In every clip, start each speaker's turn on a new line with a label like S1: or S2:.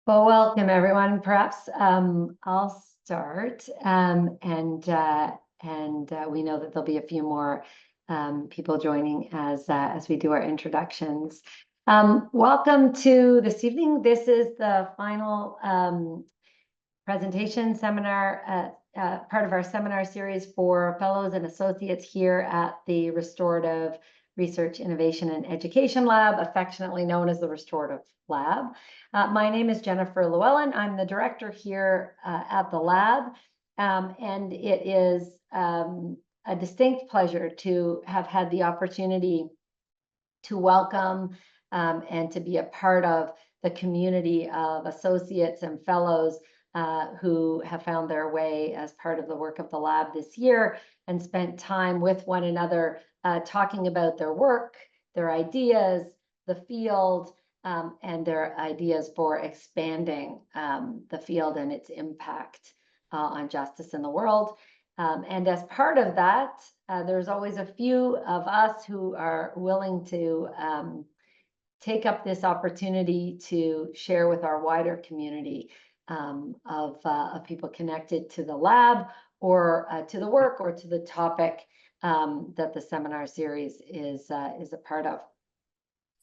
S1: Well, welcome everyone. Perhaps I'll start, and we know that there'll be a few more people joining as we do our introductions. Welcome to this evening. This is the final presentation seminar, part of our seminar series for fellows and associates here at the Restorative Research, Innovation, and Education Lab, affectionately known as the Restorative Lab. My name is Jennifer Llewellyn. I'm the director here at the lab, and it is a distinct pleasure to have had the opportunity to welcome and to be a part of the community of associates and fellows who have found their way as part of the work of the lab this year and spent time with one another talking about their work, their ideas, the field, and their ideas for expanding the field and its impact on justice in the world. And as part of that, there's always a few of us who are willing to take up this opportunity to share with our wider community of people connected to the lab or to the work or to the topic that the seminar series is a part of.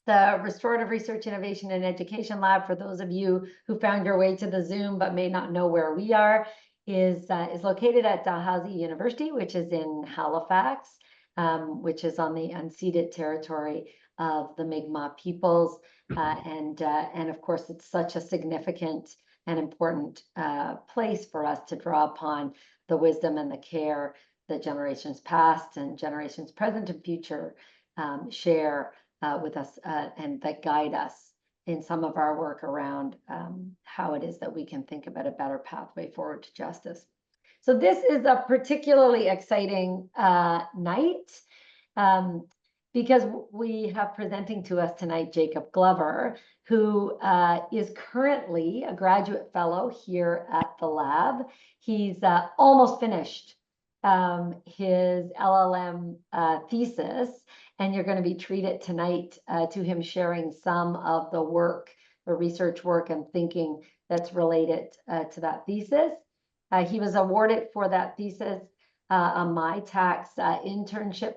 S1: The Restorative Research, Innovation, and Education Lab, for those of you who found your way to the Zoom but may not know where we are, is located at Dalhousie University, which is in Halifax, which is on the unceded territory of the Mi'kmaq peoples. And of course, it's such a significant and important place for us to draw upon the wisdom and the care that generations past and generations present and future share with us and that guide us in some of our work around how it is that we can think about a better pathway forward to justice. So this is a particularly exciting night because we have presenting to us tonight Jacob Glover, who is currently a graduate fellow here at the lab. He's almost finished his LLM thesis, and you're going to be treated tonight to him sharing some of the work, the research work and thinking that's related to that thesis. He was awarded for that thesis a MyTax internship,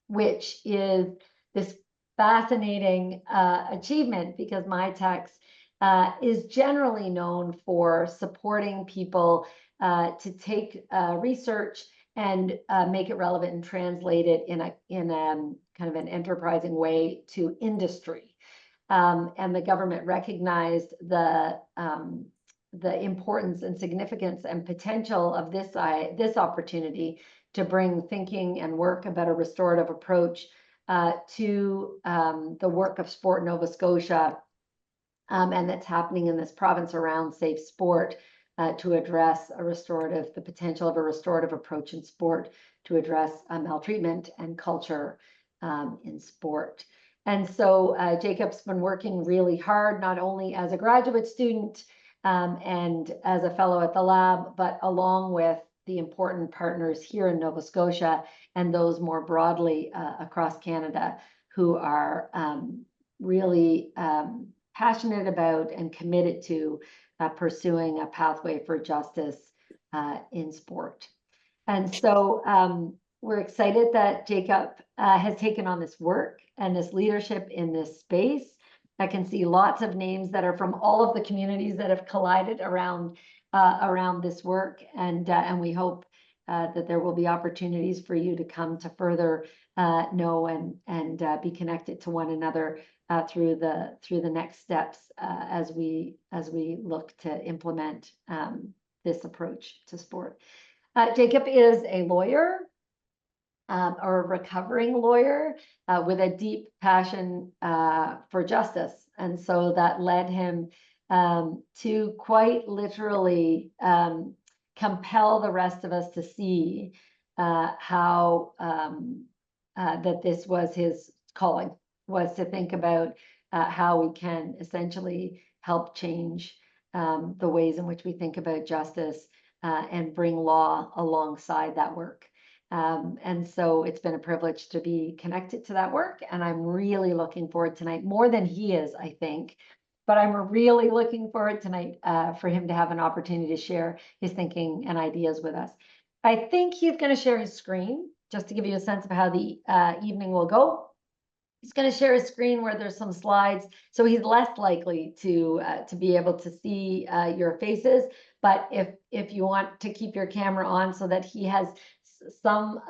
S1: which is this fascinating achievement because MyTax is generally known for supporting people to take research and make it relevant and translate it in a kind of an enterprising way to industry. And the government recognized the importance and significance and potential of this opportunity to bring thinking and work about a restorative approach to the work of Sport Nova Scotia, and that's happening in this province around safe sport. To address the potential of a restorative approach in sport to address maltreatment and culture in sport. And so Jacob's been working really hard, not only as a graduate student and as a fellow at the lab, but along with the important partners here in Nova Scotia and those more broadly across Canada who are really passionate about and committed to pursuing a pathway for justice in sport. And so we're excited that Jacob has taken on this work and this leadership in this space. I can see lots of names that are from all of the communities that have collided around this work, and we hope that there will be opportunities for you to come to further know and be connected to one another through the next steps as we look to implement this approach to sport. Jacob is a lawyer or a recovering lawyer with a deep passion for justice, and so that led him to quite literally compel the rest of us to see how that this was his calling, was to think about how we can essentially help change the ways in which we think about justice and bring law alongside that work. And so it's been a privilege to be connected to that work, and I'm really looking forward tonight, more than he is, I think, but I'm really looking forward tonight for him to have an opportunity to share his thinking and ideas with us. I think he's going to share his screen just to give you a sense of how the evening will go. He's going to share his screen where there's some slides, so he's less likely to be able to see your faces. But if you want to keep your camera on so that he has some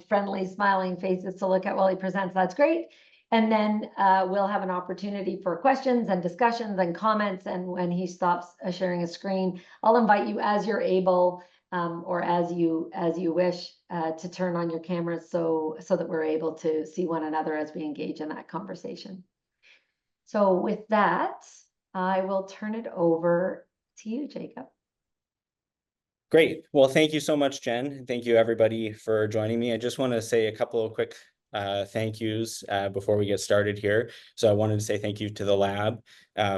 S1: friendly, smiling faces to look at while he presents, that's great. And then we'll have an opportunity for questions and discussions and comments. And when he stops sharing his screen, I'll invite you as you're able or as you wish to turn on your cameras so that we're able to see one another as we engage in that conversation. So with that, I will turn it over to you, Jacob.
S2: Great. Well, thank you so much, Jen. Thank you, everybody, for joining me. I just want to say a couple of quick thank yous before we get started here. So I wanted to say thank you to the lab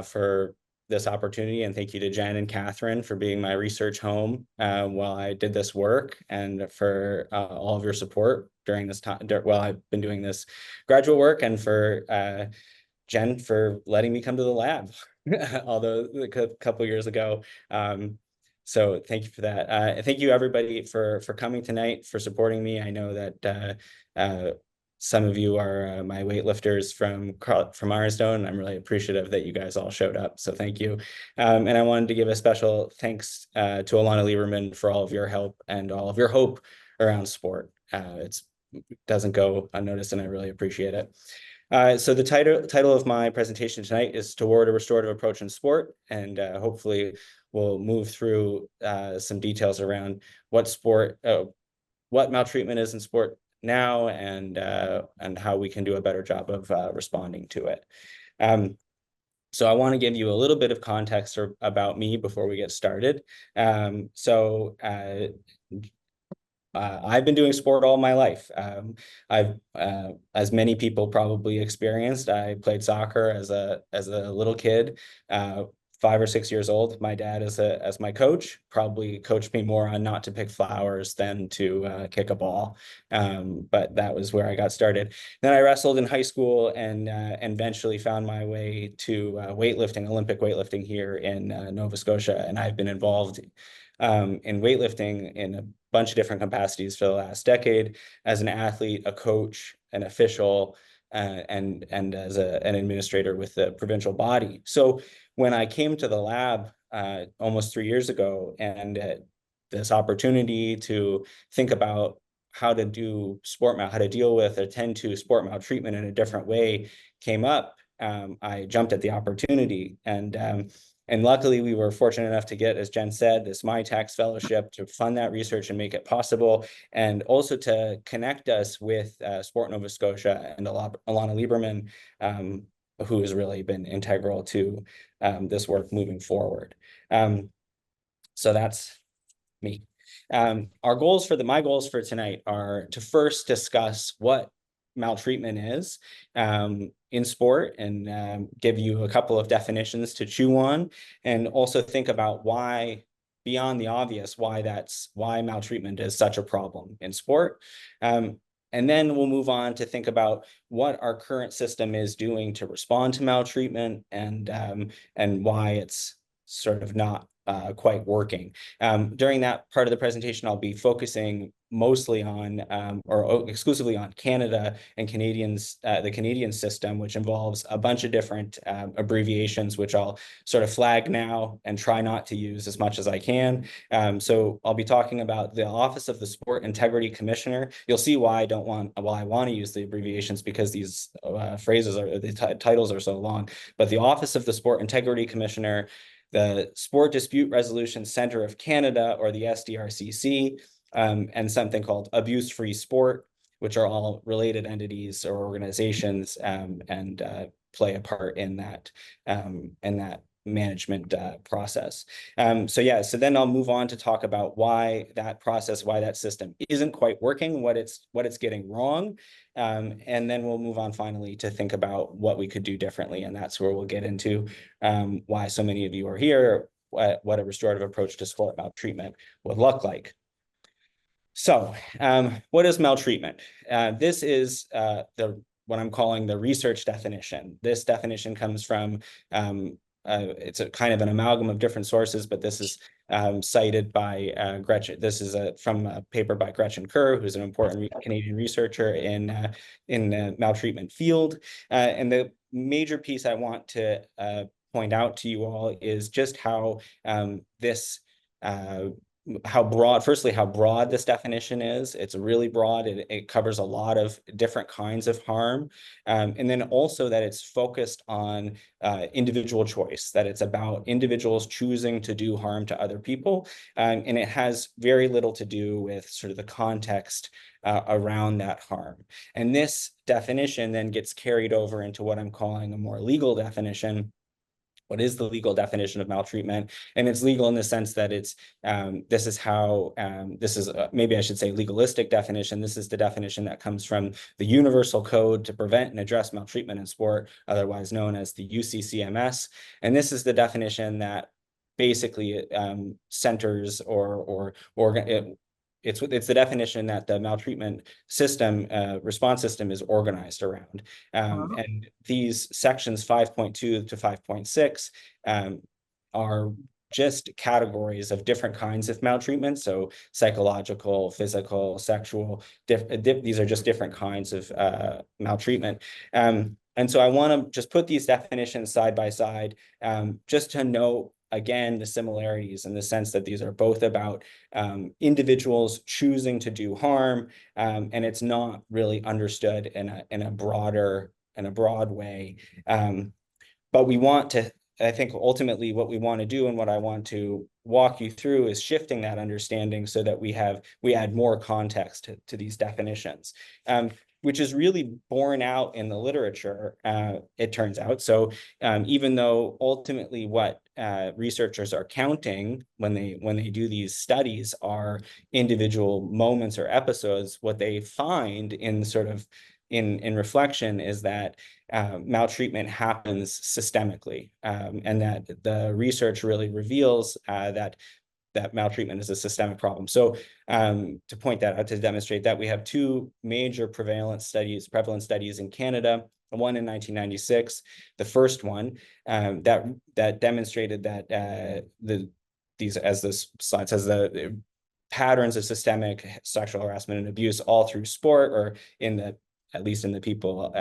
S2: for this opportunity, and thank you to Jen and Catherine for being my research home while I did this work, and for all of your support during this time while I've been doing this graduate work, and for Jen for letting me come to the lab, although a couple years ago. So thank you for that. Thank you, everybody, for coming tonight, for supporting me. I know that some of you are my weightlifters from Ironstone. I'm really appreciative that you guys all showed up. So thank you. And I wanted to give a special thanks to Alana Lieberman for all of your help and all of your hope around sport. It doesn't go unnoticed, and I really appreciate it. So the title of my presentation tonight is Toward a Restorative Approach in Sport, and hopefully we'll move through some details around what maltreatment is in sport now, and how we can do a better job of responding to it. So I want to give you a little bit of context about me before we get started. I've been doing sport all my life. I've, as many people probably experienced, I played soccer as a little kid, 5 or 6 years old. My dad, as my coach, probably coached me more on not to pick flowers than to kick a ball. But that was where I got started. Then I wrestled in high school, and eventually found my way to weightlifting, Olympic weightlifting here in Nova Scotia. And I've been involved in weightlifting in a bunch of different capacities for the last decade, as an athlete, a coach, an official, and as an administrator with the provincial body. So when I came to the lab almost 3 years ago, and this opportunity to think about how to do how to deal with or tend to sport maltreatment in a different way came up, I jumped at the opportunity. And luckily, we were fortunate enough to get, as Jen said, this MyTax fellowship to fund that research and make it possible, and also to connect us with Sport Nova Scotia and Alana Lieberman, who has really been integral to this work moving forward. So that's me. My goals for tonight are to first discuss what maltreatment is in sport, and give you a couple of definitions to chew on, and also think about why, beyond the obvious, why maltreatment is such a problem in sport. And then we'll move on to think about what our current system is doing to respond to maltreatment, and why it's sort of not quite working. During that part of the presentation, I'll be focusing mostly on or exclusively on Canada and the Canadian system, which involves a bunch of different abbreviations, which I'll sort of flag now and try not to use as much as I can. So I'll be talking about the Office of the Sport Integrity Commissioner. You'll see why I want to use the abbreviations, because these the titles are so long. But the Office of the Sport Integrity Commissioner, the Sport Dispute Resolution Center of Canada, or the SDRCC, and something called Abuse-Free Sport, which are all related entities or organizations, and play a part in that management process. So then I'll move on to talk about why that system isn't quite working, what it's getting wrong, and then we'll move on finally to think about what we could do differently, and that's where we'll get into why so many of you are here, what a restorative approach to sport maltreatment would look like. So what is maltreatment? This is what I'm calling the research definition. This definition comes from it's a kind of an amalgam of different sources, but this is cited by Gretchen. This is from a paper by Gretchen Kerr, who's an important Canadian researcher in the maltreatment field. And the major piece I want to point out to you all is just how this firstly, how broad this definition is. It's really broad. It covers a lot of different kinds of harm. And then also that it's focused on individual choice, that it's about individuals choosing to do harm to other people. And it has very little to do with sort of the context around that harm. And this definition then gets carried over into what I'm calling a more legal definition. What is the legal definition of maltreatment? And it's legal in the sense that it's this is how maybe I should say legalistic definition. This is the definition that comes from the Universal Code to Prevent and Address Maltreatment in Sport, otherwise known as the UCCMS. And this is the definition that basically centers it's the definition that the maltreatment system, response system, is organized around. And these sections 5.2 to 5.6 are just categories of different kinds of maltreatment. So psychological, physical, sexual, these are just different kinds of maltreatment. And so I want to just put these definitions side by side, just to note again the similarities in the sense that these are both about individuals choosing to do harm, and it's not really understood in a broad way. But we want to, I think ultimately what we want to do and what I want to walk you through is shifting that understanding so that we add more context to these definitions, which is really borne out in the literature, it turns out. So even though ultimately what researchers are counting when they do these studies are individual moments or episodes, what they find in sort of in reflection is that maltreatment happens systemically, and that the research really reveals that maltreatment is a systemic problem. So to point that out, to demonstrate that, we have two major prevalent studies in Canada, one in 1996, the first one that demonstrated that these, as this slide says, the patterns of systemic sexual harassment and abuse all through sport, or at least in the people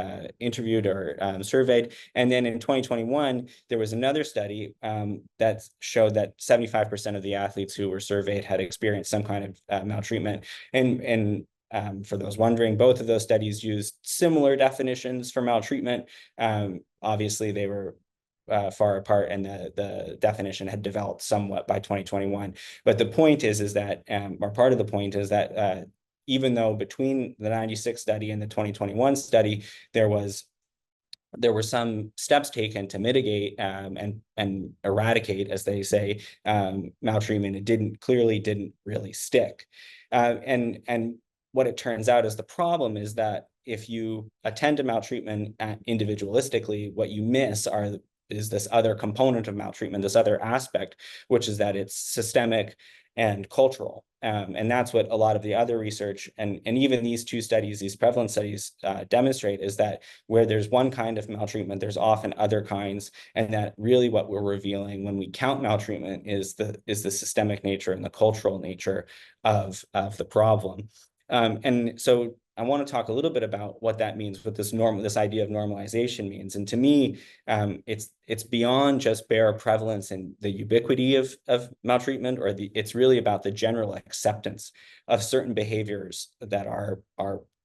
S2: interviewed or surveyed. And then in 2021, there was another study that showed that 75% of the athletes who were surveyed had experienced some kind of maltreatment. And for those wondering, both of those studies used similar definitions for maltreatment. Obviously, they were far apart, and the definition had developed somewhat by 2021. But the point is that, or part of the point is that even though between the 96 study and the 2021 study, there were some steps taken to mitigate and eradicate, as they say, maltreatment, it clearly didn't really stick. And what it turns out is the problem is that if you attend to maltreatment individualistically, what you miss is this other component of maltreatment, this other aspect, which is that it's systemic and cultural. And that's what a lot of the other research and even these two studies, these prevalent studies, demonstrate, is that where there's one kind of maltreatment, there's often other kinds, and that really what we're revealing when we count maltreatment is the systemic nature and the cultural nature of the problem. And so I want to talk a little bit about what that means, what this idea of normalization means. And to me, it's beyond just bare prevalence and the ubiquity of maltreatment, or it's really about the general acceptance of certain behaviors that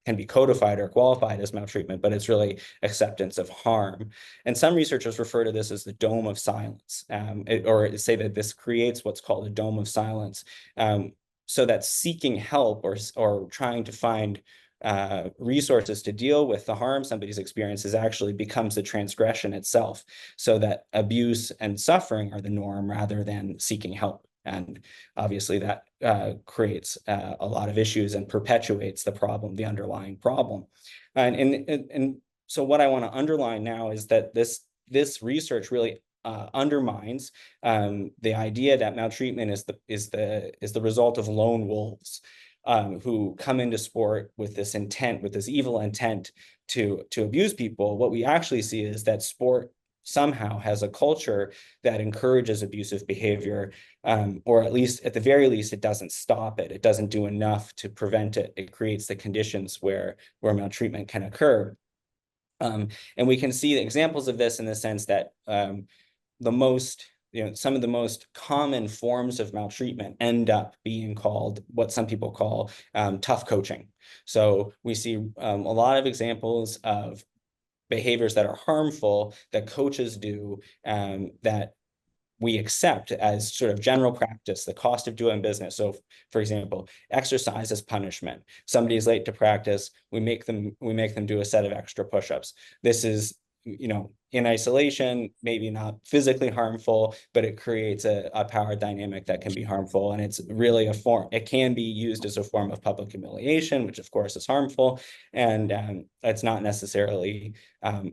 S2: can be codified or qualified as maltreatment, but it's really acceptance of harm. And some researchers refer to this as the dome of silence, or say that this creates what's called a dome of silence, so that seeking help or trying to find resources to deal with the harm somebody's experiences actually becomes the transgression itself, so that abuse and suffering are the norm rather than seeking help. And obviously that creates a lot of issues and perpetuates the problem, the underlying problem. And so what I want to underline now is that this research really undermines the idea that maltreatment is the result of lone wolves who come into sport with this intent, with this evil intent to abuse people. What we actually see is that sport somehow has a culture that encourages abusive behavior, or at least at the very least, it doesn't stop it. It doesn't do enough to prevent it. It creates the conditions where maltreatment can occur. And we can see examples of this in the sense that some of the most common forms of maltreatment end up being called what some people call tough coaching. So we see a lot of examples of behaviors that are harmful that coaches do, that we accept as sort of general practice, the cost of doing business. So for example, exercise is punishment. Somebody's late to practice, we make them do a set of extra push-ups. This is, in isolation, maybe not physically harmful, but it creates a power dynamic that can be harmful. And it's really it can be used as a form of public humiliation, which of course is harmful. And it's not necessarily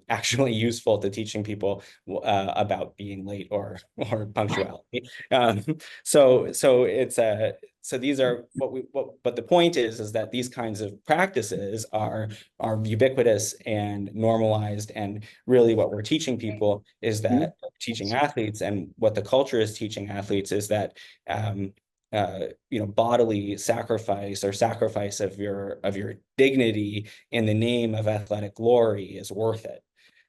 S2: actually useful to teaching people about being late or punctuality. So these are but the point is that these kinds of practices are ubiquitous and normalized, and really what we're teaching people is that teaching athletes, and what the culture is teaching athletes is that bodily sacrifice or sacrifice of your dignity in the name of athletic glory is worth it.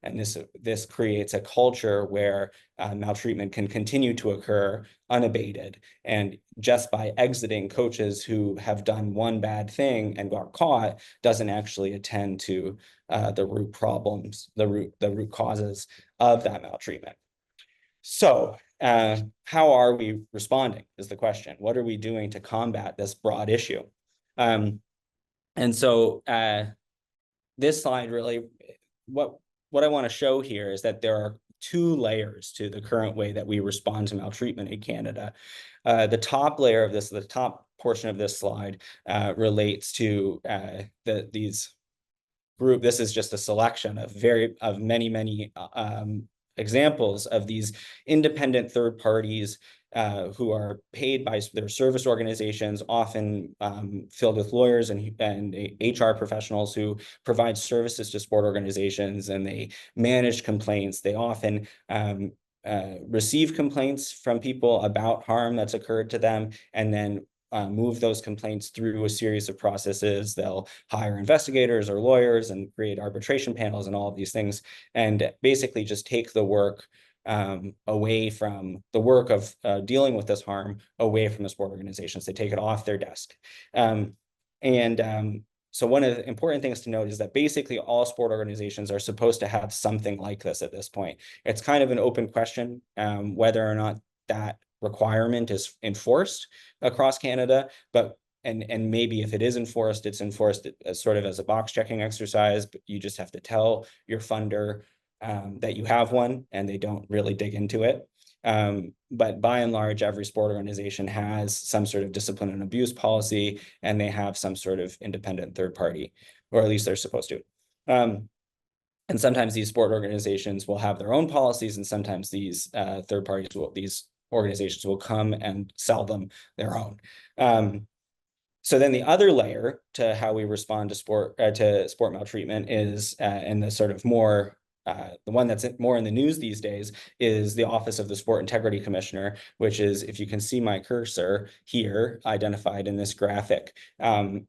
S2: And this creates a culture where maltreatment can continue to occur unabated. And just by exiting, coaches who have done one bad thing and got caught doesn't actually attend to the root problems, the root causes of that maltreatment. So how are we responding is the question. What are we doing to combat this broad issue? And so this slide really, what I want to show here is that there are two layers to the current way that we respond to maltreatment in Canada. The top layer of this, the top portion of this slide, relates to these group. This is just a selection of many examples of these independent third parties who are paid by their service organizations, often filled with lawyers and HR professionals who provide services to sport organizations, and they manage complaints. They often receive complaints from people about harm that's occurred to them, and then move those complaints through a series of processes. They'll hire investigators or lawyers and create arbitration panels and all of these things, and basically just take the work away from the work of dealing with this harm away from the sport organizations. They take it off their desk. So one of the important things to note is that basically all sport organizations are supposed to have something like this at this point. It's kind of an open question whether or not that requirement is enforced across Canada, but and maybe if it is enforced, it's enforced as sort of as a box checking exercise, but you just have to tell your funder that you have one, and they don't really dig into it. But by and large, every sport organization has some sort of discipline and abuse policy, and they have some sort of independent third party, or at least they're supposed to. And sometimes these sport organizations will have their own policies, and sometimes these third parties these organizations will come and sell them their own. So then the other layer to how we respond to sport maltreatment is, and the sort of more the one that's more in the news these days, is the Office of the Sport Integrity Commissioner, which is, if you can see my cursor here, identified in this graphic. That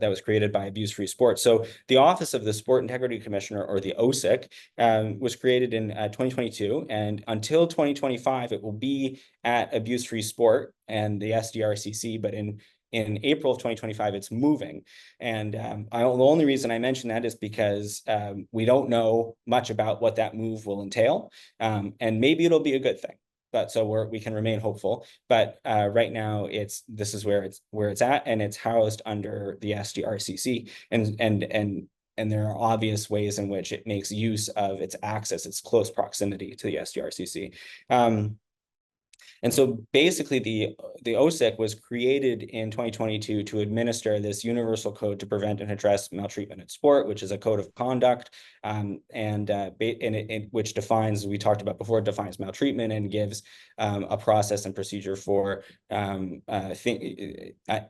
S2: was created by Abuse Free Sport. So the Office of the Sport Integrity Commissioner, or the OSIC, was created in 2022, and until 2025, it will be at Abuse Free Sport and the SDRCC, but in April of 2025, it's moving. And the only reason I mention that is because we don't know much about what that move will entail, and maybe it'll be a good thing. But so we can remain hopeful. But right now, this is where it's at, and it's housed under the SDRCC, and there are obvious ways in which it makes use of its access, its close proximity to the SDRCC. And so basically the OSIC was created in 2022 to administer this universal code to prevent and address maltreatment in sport, which is a code of conduct, which defines, we talked about before, defines maltreatment and gives a process and procedure for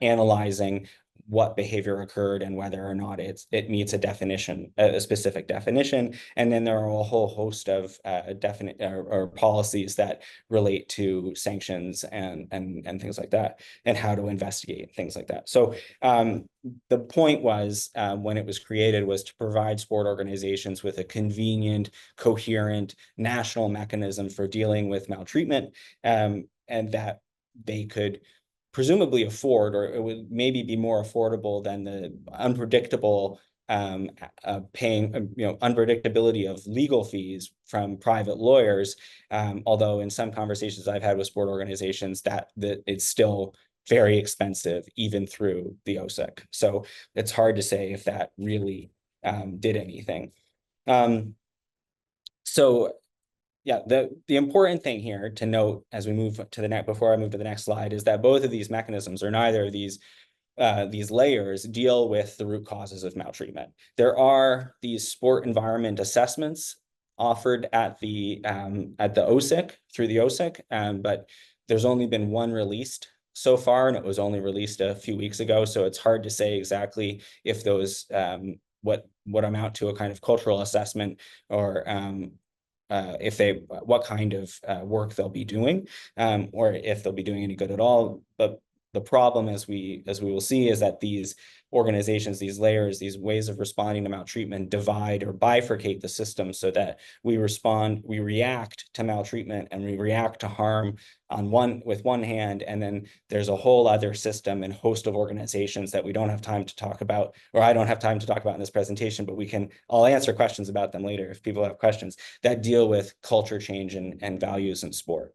S2: analyzing what behavior occurred and whether or not it meets a definition, a specific definition. And then there are a whole host of definite or policies that relate to sanctions and things like that, and how to investigate things like that. So the point was, when it was created, was to provide sport organizations with a convenient, coherent national mechanism for dealing with maltreatment, and that they could presumably afford, or it would maybe be more affordable than the unpredictable paying, unpredictability of legal fees from private lawyers. Although in some conversations I've had with sport organizations, that it's still very expensive, even through the OSIC. So it's hard to say if that really did anything. So yeah, the important thing here to note as we move to the next, before I move to the next slide, is that both of these mechanisms, or neither of these layers, deal with the root causes of maltreatment. There are these sport environment assessments offered at the OSIC, through the OSIC, but there's only been one released so far, and it was only released a few weeks ago. So it's hard to say exactly if those what amount to a kind of cultural assessment, or what kind of work they'll be doing, or if they'll be doing any good at all. But the problem, as we will see, is that these organizations, these layers, these ways of responding to maltreatment divide or bifurcate the system, so that we react to maltreatment and we react to harm with one hand, and then there's a whole other system and host of organizations that we don't have time to talk about, or I don't have time to talk about in this presentation, but I'll answer questions about them later if people have questions, that deal with culture change and values in sport.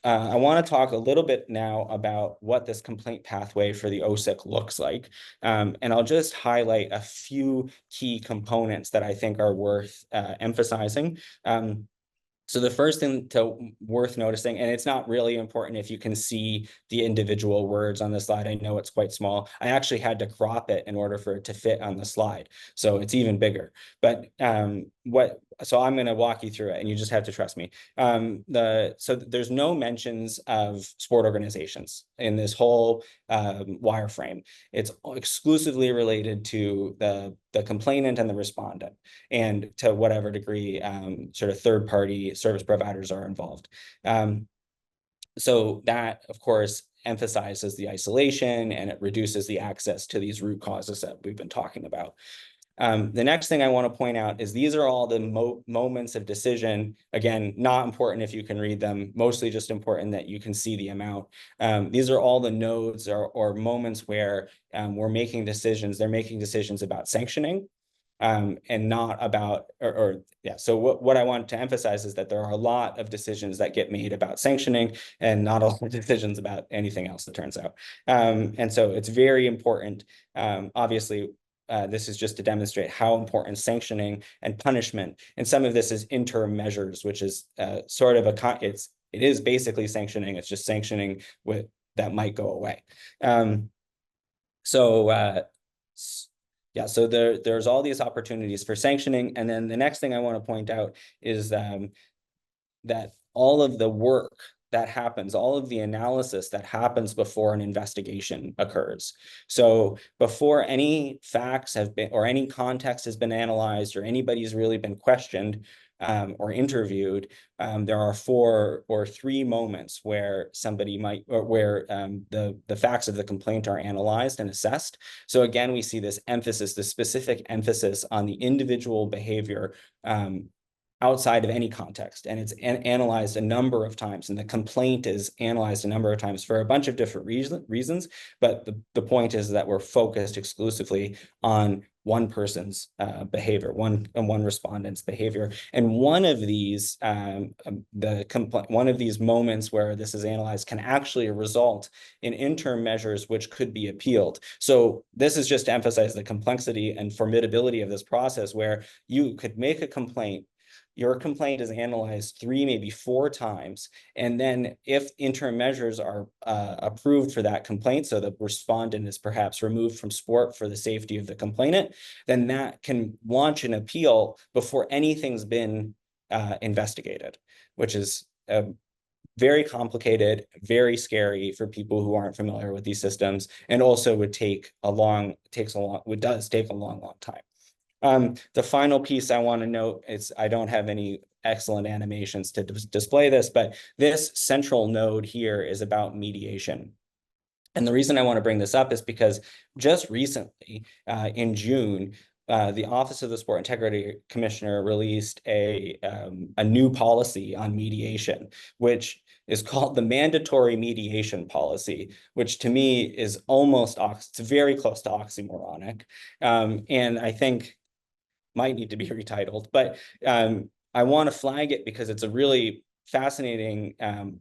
S2: I want to talk a little bit now about what this complaint pathway for the OSIC looks like. And I'll just highlight a few key components that I think are worth emphasizing. So the first thing worth noticing, and it's not really important if you can see the individual words on the slide. I know it's quite small. I actually had to crop it in order for it to fit on the slide, so it's even bigger. But so I'm going to walk you through it, and you just have to trust me. So there's no mentions of sport organizations in this whole wireframe. It's exclusively related to the complainant and the respondent, and to whatever degree sort of third-party service providers are involved. So that, of course, emphasizes the isolation, and it reduces the access to these root causes that we've been talking about. The next thing I want to point out is these are all the moments of decision. Again, not important if you can read them, mostly just important that you can see the amount. These are all the nodes or moments where we're making decisions. They're making decisions about sanctioning, and not about, so what I want to emphasize is that there are a lot of decisions that get made about sanctioning, and not a lot of decisions about anything else, it turns out. And so it's very important. Obviously, this is just to demonstrate how important sanctioning and punishment, and some of this is interim measures, which is sort of it is basically sanctioning. It's just sanctioning that might go away. Yeah, so there's all these opportunities for sanctioning. And then the next thing I want to point out is that all of the work that happens, all of the analysis that happens before an investigation occurs. So before any facts have been, or any context has been analyzed, or anybody's really been questioned or interviewed, there are 4 or 3 moments where somebody might, or where the facts of the complaint are analyzed and assessed. So again, we see this emphasis, this specific emphasis on the individual behavior outside of any context, and it's analyzed a number of times, and the complaint is analyzed a number of times for a bunch of different reasons. But the point is that we're focused exclusively on one person's behavior, one respondent's behavior. And one of these one of these moments where this is analyzed can actually result in interim measures which could be appealed. So this is just to emphasize the complexity and formidability of this process, where you could make a complaint. Your complaint is analyzed 3, maybe 4 times. And then if interim measures are approved for that complaint, so the respondent is perhaps removed from sport for the safety of the complainant, then that can launch an appeal before anything's been investigated, which is very complicated, very scary for people who aren't familiar with these systems, and also would take a long, does take a long time. The final piece I want to note is I don't have any excellent animations to display this, but this central node here is about mediation. And the reason I want to bring this up is because just recently, in June, the Office of the Sport Integrity Commissioner released a new policy on mediation, which is called the Mandatory Mediation Policy, which to me is it's very close to oxymoronic. And I think might need to be retitled, but I want to flag it because it's a really fascinating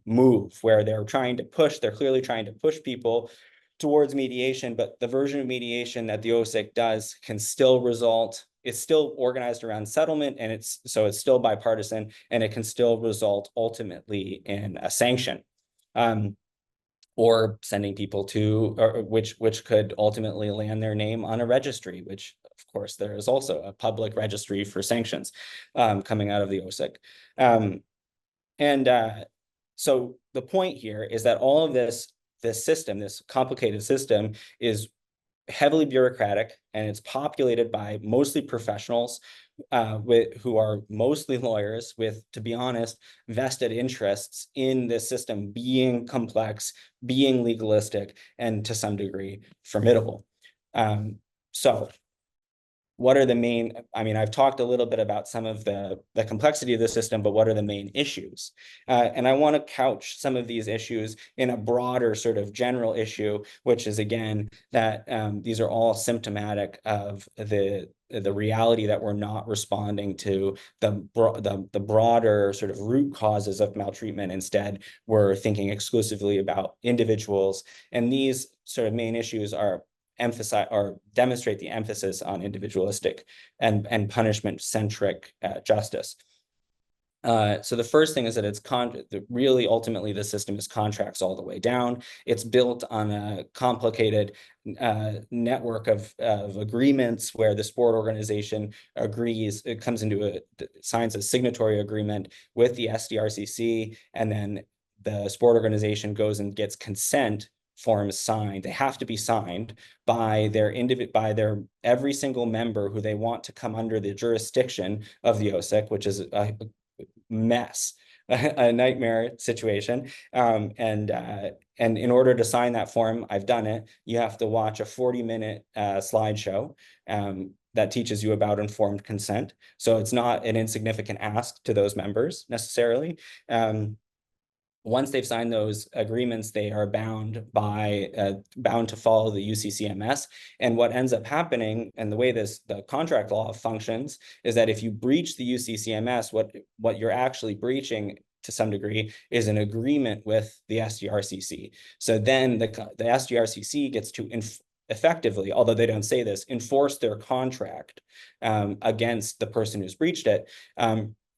S2: move where they're clearly trying to push people towards mediation, but the version of mediation that the OSIC does can still result, it's still organized around settlement, and it's still bipartisan, and it can still result ultimately in a sanction. Or sending people to, or which could ultimately land their name on a registry, which of course there is also a public registry for sanctions coming out of the OSIC. So the point here is that all of this system, this complicated system, is heavily bureaucratic, and it's populated by mostly professionals who are mostly lawyers with, to be honest, vested interests in this system being complex, being legalistic, and to some degree formidable. So what are the main, I've talked a little bit about some of the complexity of the system, but what are the main issues? And I want to couch some of these issues in a broader sort of general issue, which is, again, that these are all symptomatic of the reality that we're not responding to the broader sort of root causes of maltreatment. Instead, we're thinking exclusively about individuals. And these sort of main issues are emphasize or demonstrate the emphasis on individualistic and punishment-centric justice. So the first thing is that really ultimately the system is contracts all the way down. It's built on a complicated network of agreements where the sport organization agrees, it comes into signs a signatory agreement with the SDRCC, and then the sport organization goes and gets consent forms signed. They have to be signed by their every single member who they want to come under the jurisdiction of the OSIC, which is a mess, a nightmare situation. And in order to sign that form, I've done it, you have to watch a 40-minute slideshow that teaches you about informed consent. So it's not an insignificant ask to those members necessarily. Once they've signed those agreements, they are bound to follow the UCCMS. And what ends up happening, and the way the contract law functions, is that if you breach the UCCMS, what you're actually breaching to some degree is an agreement with the SDRCC. So then the SDRCC gets to effectively, although they don't say this, enforce their contract against the person who's breached it.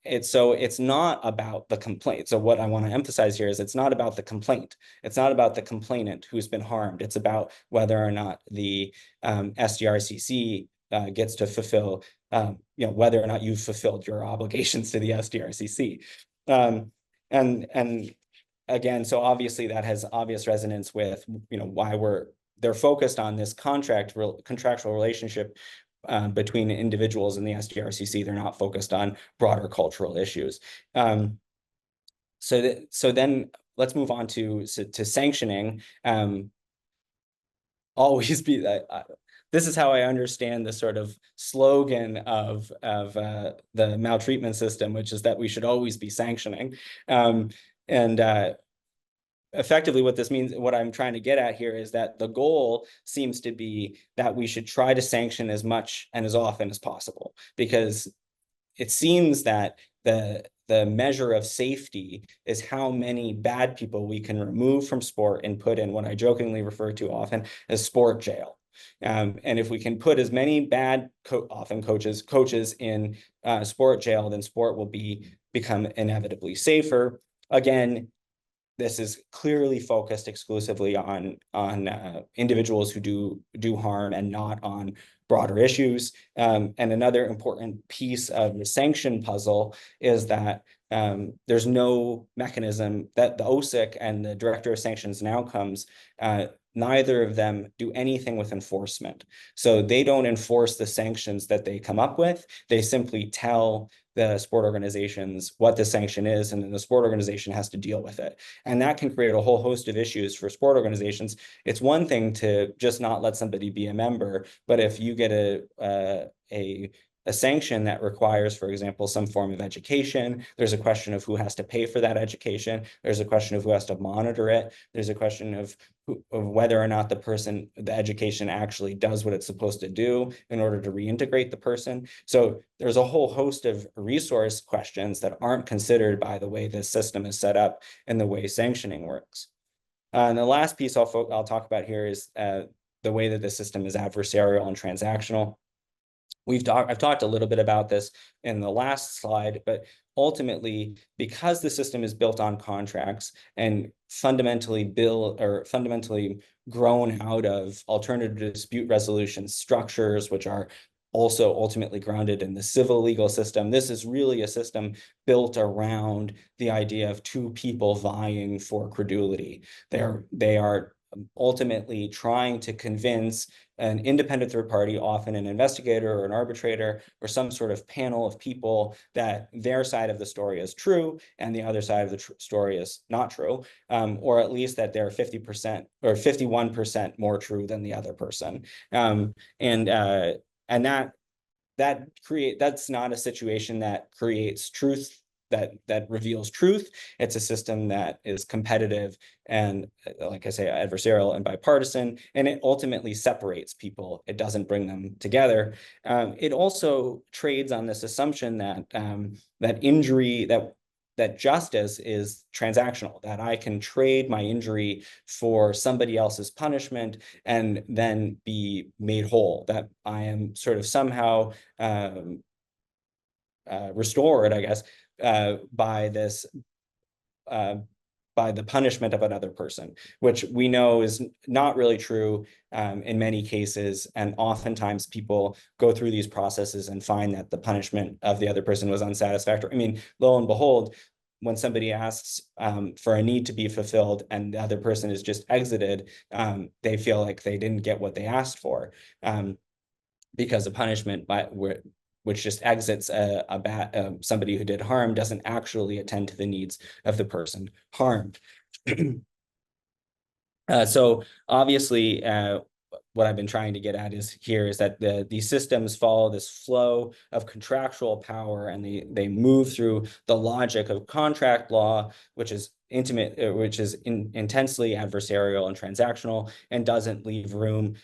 S2: It's not about the complaint. So what I want to emphasize here is it's not about the complaint. It's not about the complainant who's been harmed. It's about whether or not the SDRCC gets to fulfill, whether or not you've fulfilled your obligations to the SDRCC. And again, so obviously that has obvious resonance with, why they're focused on this contractual relationship between individuals and the SDRCC. They're not focused on broader cultural issues. So then let's move on to sanctioning. Always be that. This is how I understand the sort of slogan of the maltreatment system, which is that we should always be sanctioning. Effectively, what this means, what I'm trying to get at here, is that the goal seems to be that we should try to sanction as much and as often as possible, because it seems that the measure of safety is how many bad people we can remove from sport and put in what I jokingly refer to often as sport jail. And if we can put as many bad, often coaches in sport jail, then sport will become inevitably safer. Again, this is clearly focused exclusively on individuals who do harm, and not on broader issues. And another important piece of the sanction puzzle is that there's no mechanism that the OSIC and the Director of Sanctions and Outcomes, neither of them do anything with enforcement. So they don't enforce the sanctions that they come up with. They simply tell the sport organizations what the sanction is, and then the sport organization has to deal with it. And that can create a whole host of issues for sport organizations. It's one thing to just not let somebody be a member, but if you get a sanction that requires, for example, some form of education, there's a question of who has to pay for that education. There's a question of who has to monitor it. There's a question of whether or not the education actually does what it's supposed to do in order to reintegrate the person. So there's a whole host of resource questions that aren't considered by the way this system is set up and the way sanctioning works. And the last piece I'll talk about here is the way that the system is adversarial and transactional. I've talked a little bit about this in the last slide, but ultimately, because the system is built on contracts and fundamentally grown out of alternative dispute resolution structures, which are also ultimately grounded in the civil legal system, this is really a system built around the idea of two people vying for credulity. They are ultimately trying to convince an independent third party, often an investigator or an arbitrator or some sort of panel of people, that their side of the story is true and the other side of the story is not true, or at least that they're 50% or 51% more true than the other person. And that's not a situation that creates truth, that reveals truth. It's a system that is competitive and, like I say, adversarial and bipartisan, and it ultimately separates people. It doesn't bring them together. It also trades on this assumption that that justice is transactional, that I can trade my injury for somebody else's punishment and then be made whole, that I am sort of somehow restored, I guess, by the punishment of another person, which we know is not really true in many cases. And oftentimes people go through these processes and find that the punishment of the other person was unsatisfactory. I mean, lo and behold, when somebody asks for a need to be fulfilled and the other person is just exited, they feel like they didn't get what they asked for, because a punishment which just exits somebody who did harm doesn't actually attend to the needs of the person harmed. So obviously, what I've been trying to get at is that these systems follow this flow of contractual power, and they move through the logic of contract law, which is intensely adversarial and transactional, and doesn't leave room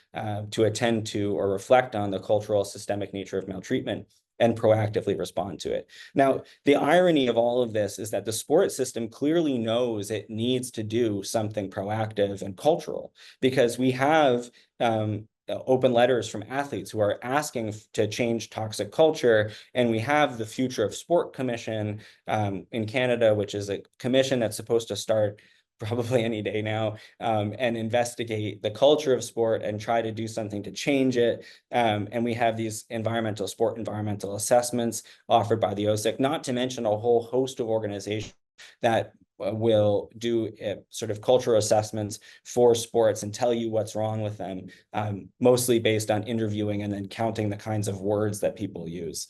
S2: to attend to or reflect on the cultural systemic nature of maltreatment and proactively respond to it. Now, the irony of all of this is that the sport system clearly knows it needs to do something proactive and cultural, because we have open letters from athletes who are asking to change toxic culture. And we have the Future of Sport Commission in Canada, which is a commission that's supposed to start probably any day now, and investigate the culture of sport and try to do something to change it. And we have these environmental assessments offered by the OSIC, not to mention a whole host of organizations that will do sort of cultural assessments for sports and tell you what's wrong with them, mostly based on interviewing and then counting the kinds of words that people use.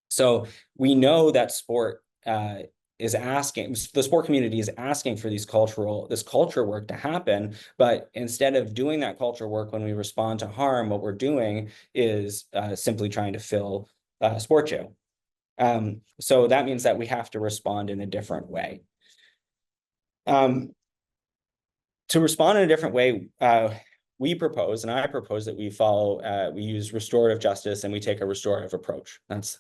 S2: So we know that the sport community is asking for this culture work to happen, but instead of doing that culture work when we respond to harm, what we're doing is simply trying to fill sport jail. So that means that we have to respond in a different way. To respond in a different way, I propose that we use restorative justice, and we take a restorative approach. That's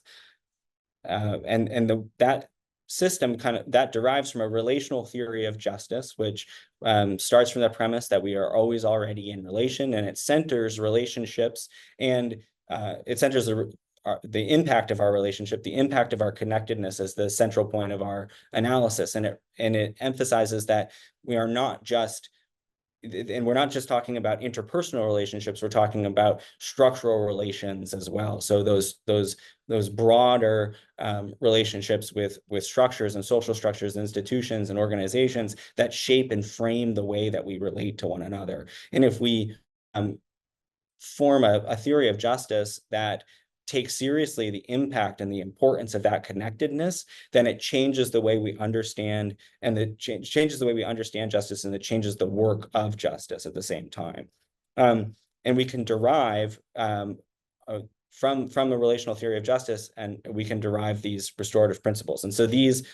S2: that system that derives from a relational theory of justice, which starts from the premise that we are always already in relation, and it centers relationships, and it centers the impact of our relationship, the impact of our connectedness as the central point of our analysis. And it emphasizes that we are not just and we're not just talking about interpersonal relationships, we're talking about structural relations as well. So those broader relationships with structures and social structures, institutions and organizations that shape and frame the way that we relate to one another. And if we form a theory of justice that takes seriously the impact and the importance of that connectedness, then it changes the way we understand, and it changes the way we understand justice, and it changes the work of justice at the same time. And we can derive from the relational theory of justice, and we can derive these restorative principles. And so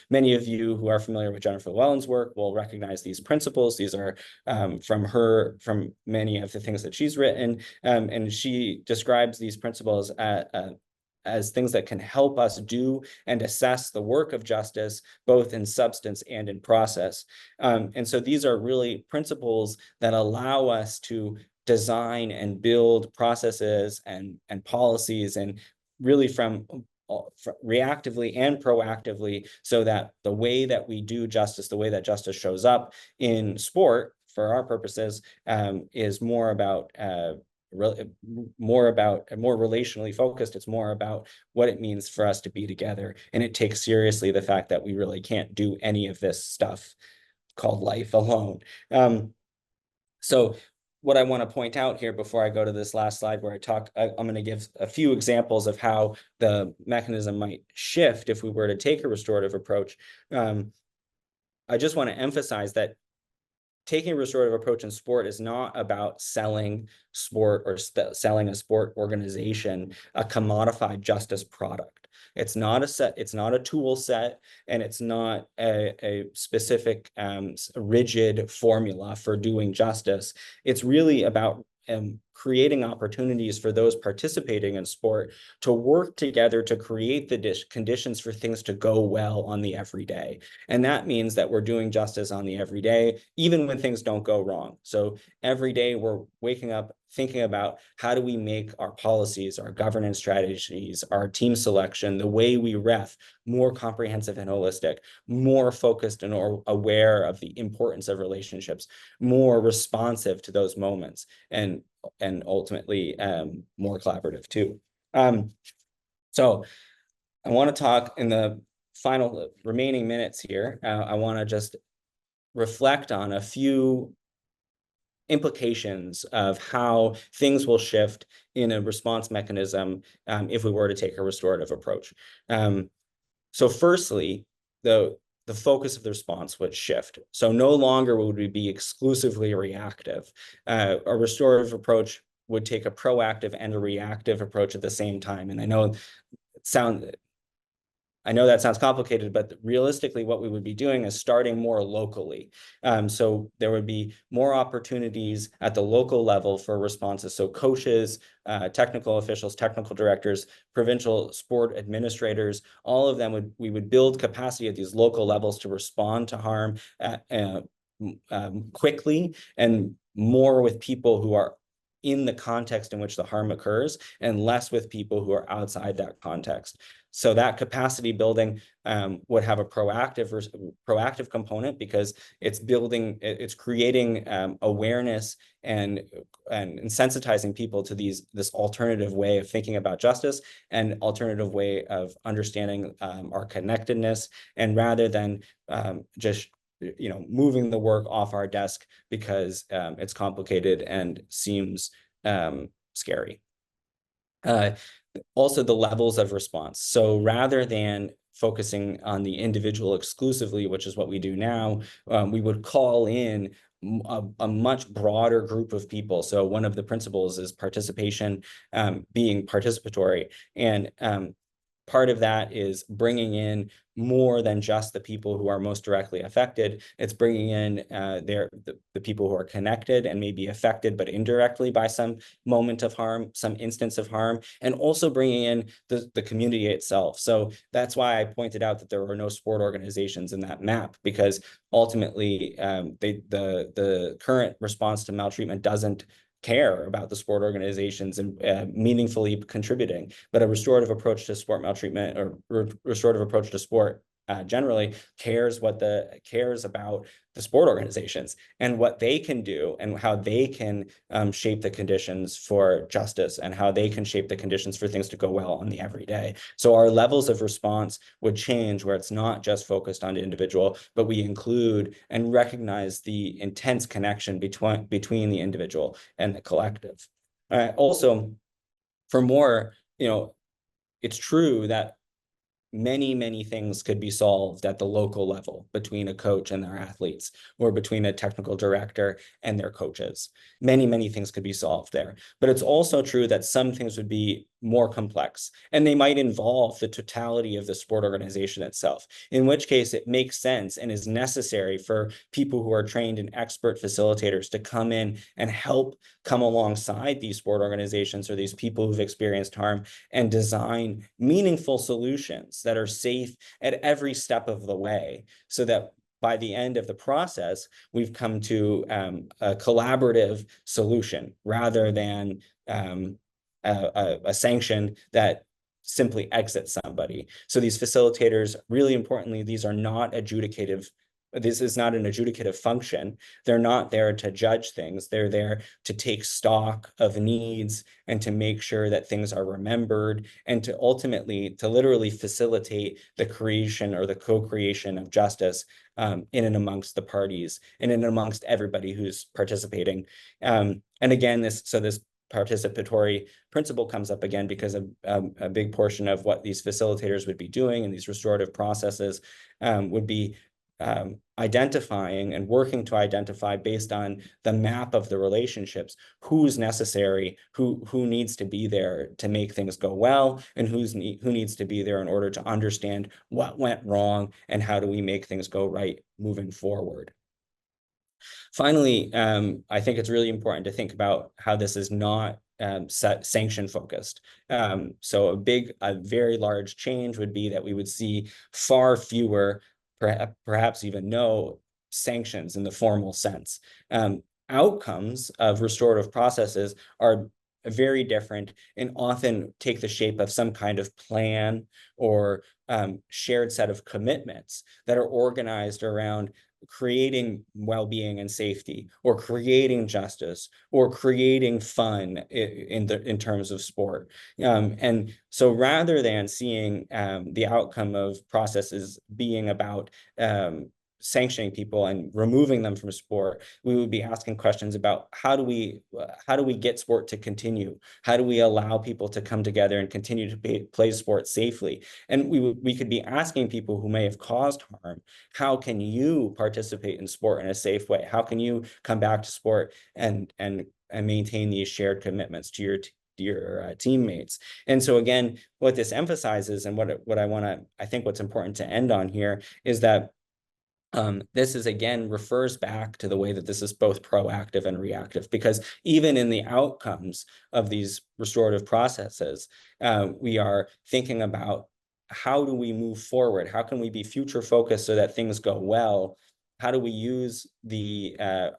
S2: many of you who are familiar with Jennifer Llewellyn's work will recognize these principles. These are from many of the things that she's written, and she describes these principles as things that can help us do and assess the work of justice, both in substance and in process. And so these are really principles that allow us to design and build processes and policies, and really from reactively and proactively, so that the way that we do justice, the way that justice shows up in sport for our purposes, is more relationally focused. It's more about what it means for us to be together, and it takes seriously the fact that we really can't do any of this stuff called life alone. So what I want to point out here before I go to this last slide where I'm going to give a few examples of how the mechanism might shift if we were to take a restorative approach. I just want to emphasize that taking a restorative approach in sport is not about selling sport or selling a sport organization a commodified justice product. It's not a tool set, and it's not a specific rigid formula for doing justice. It's really about creating opportunities for those participating in sport to work together to create the conditions for things to go well on the everyday. And that means that we're doing justice on the everyday, even when things don't go wrong. So every day we're waking up thinking about how do we make our policies, our governance strategies, our team selection, the way we ref more comprehensive and holistic, more focused and aware of the importance of relationships, more responsive to those moments, and ultimately more collaborative too. So I want to talk in the final remaining minutes here. I want to just reflect on a few implications of how things will shift in a response mechanism if we were to take a restorative approach. So firstly, the focus of the response would shift. So no longer would we be exclusively reactive. A restorative approach would take a proactive and a reactive approach at the same time. And I know that sounds complicated, but realistically, what we would be doing is starting more locally. So there would be more opportunities at the local level for responses. So coaches, technical officials, technical directors, provincial sport administrators, all of them we would build capacity at these local levels to respond to harm quickly, and more with people who are in the context in which the harm occurs, and less with people who are outside that context. So that capacity building would have a proactive component, because it's creating awareness and sensitizing people to this alternative way of thinking about justice, and alternative way of understanding our connectedness, and rather than just moving the work off our desk because it's complicated and seems scary. Also, the levels of response. So rather than focusing on the individual exclusively, which is what we do now, we would call in a much broader group of people. So one of the principles is participation, being participatory. And part of that is bringing in more than just the people who are most directly affected. It's bringing in the people who are connected and maybe affected, but indirectly by some moment of harm, some instance of harm, and also bringing in the community itself. So that's why I pointed out that there were no sport organizations in that map, because ultimately the current response to maltreatment doesn't care about the sport organizations and meaningfully contributing. But a restorative approach to sport maltreatment, or restorative approach to sport, generally cares about the sport organizations and what they can do and how they can shape the conditions for justice and how they can shape the conditions for things to go well on the everyday. So our levels of response would change, where it's not just focused on the individual, but we include and recognize the intense connection between the individual and the collective. Also, for more, it's true that many things could be solved at the local level between a coach and their athletes, or between a technical director and their coaches. Many things could be solved there. But it's also true that some things would be more complex, and they might involve the totality of the sport organization itself, in which case it makes sense and is necessary for people who are trained and expert facilitators to come in and help come alongside these sport organizations or these people who've experienced harm and design meaningful solutions that are safe at every step of the way, so that by the end of the process, we've come to a collaborative solution rather than a sanction that simply exits somebody. So these facilitators, really importantly, these are not adjudicative. This is not an adjudicative function. They're not there to judge things. They're there to take stock of needs and to make sure that things are remembered, and to ultimately, to literally facilitate the creation or the co-creation of justice in and amongst the parties, and in and amongst everybody who's participating. And again, this participatory principle comes up again because a big portion of what these facilitators would be doing in these restorative processes would be identifying and working to identify, based on the map of the relationships, who's necessary, who needs to be there to make things go well, and who needs to be there in order to understand what went wrong and how do we make things go right moving forward. Finally, I think it's really important to think about how this is not sanction focused. So a very large change would be that we would see far fewer, perhaps even no sanctions in the formal sense. Outcomes of restorative processes are very different and often take the shape of some kind of plan or shared set of commitments that are organized around creating well-being and safety, or creating justice, or creating fun in terms of sport. And so rather than seeing the outcome of processes being about sanctioning people and removing them from sport, we would be asking questions about how do we get sport to continue? How do we allow people to come together and continue to play sport safely? And we could be asking people who may have caused harm, how can you participate in sport in a safe way? How can you come back to sport and maintain these shared commitments to your teammates? And so again, what this emphasizes, and I think what's important to end on here, is that this is, again, refers back to the way that this is both proactive and reactive, because even in the outcomes of these restorative processes, we are thinking about, how do we move forward? How can we be future focused so that things go well? How do we use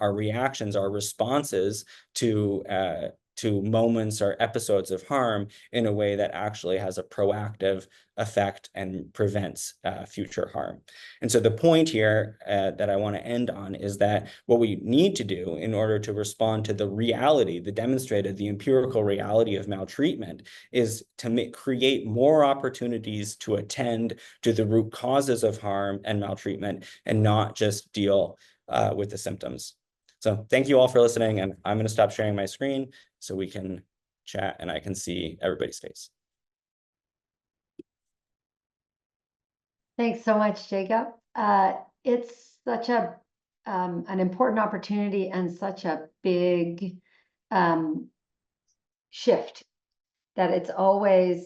S2: our reactions, our responses to moments or episodes of harm in a way that actually has a proactive effect and prevents future harm? And so the point here that I want to end on is that what we need to do in order to respond to the reality, the demonstrated, the empirical reality of maltreatment, is to create more opportunities to attend to the root causes of harm and maltreatment, and not just deal with the symptoms. So thank you all for listening, and I'm going to stop sharing my screen so we can chat and I can see everybody's face.
S1: Thanks so much, Jacob. It's such an important opportunity and such a big shift that it's always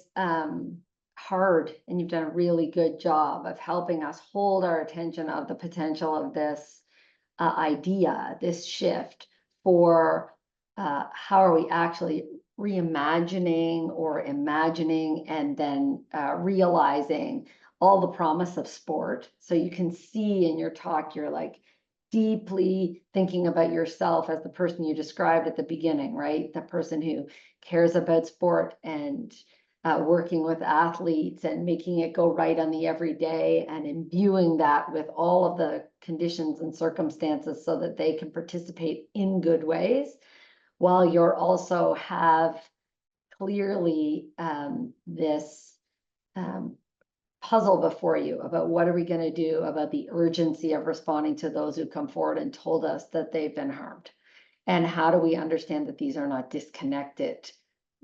S1: hard, and you've done a really good job of helping us hold our attention of the potential of this idea, this shift for how are we actually reimagining or imagining and then realizing all the promise of sport. So you can see in your talk, you're like deeply thinking about yourself as the person you described at the beginning, right? The person who cares about sport and working with athletes and making it go right on the everyday and imbuing that with all of the conditions and circumstances so that they can participate in good ways, while you're also have clearly this puzzle before you about what are we going to do about the urgency of responding to those who come forward and told us that they've been harmed. And how do we understand that these are not disconnected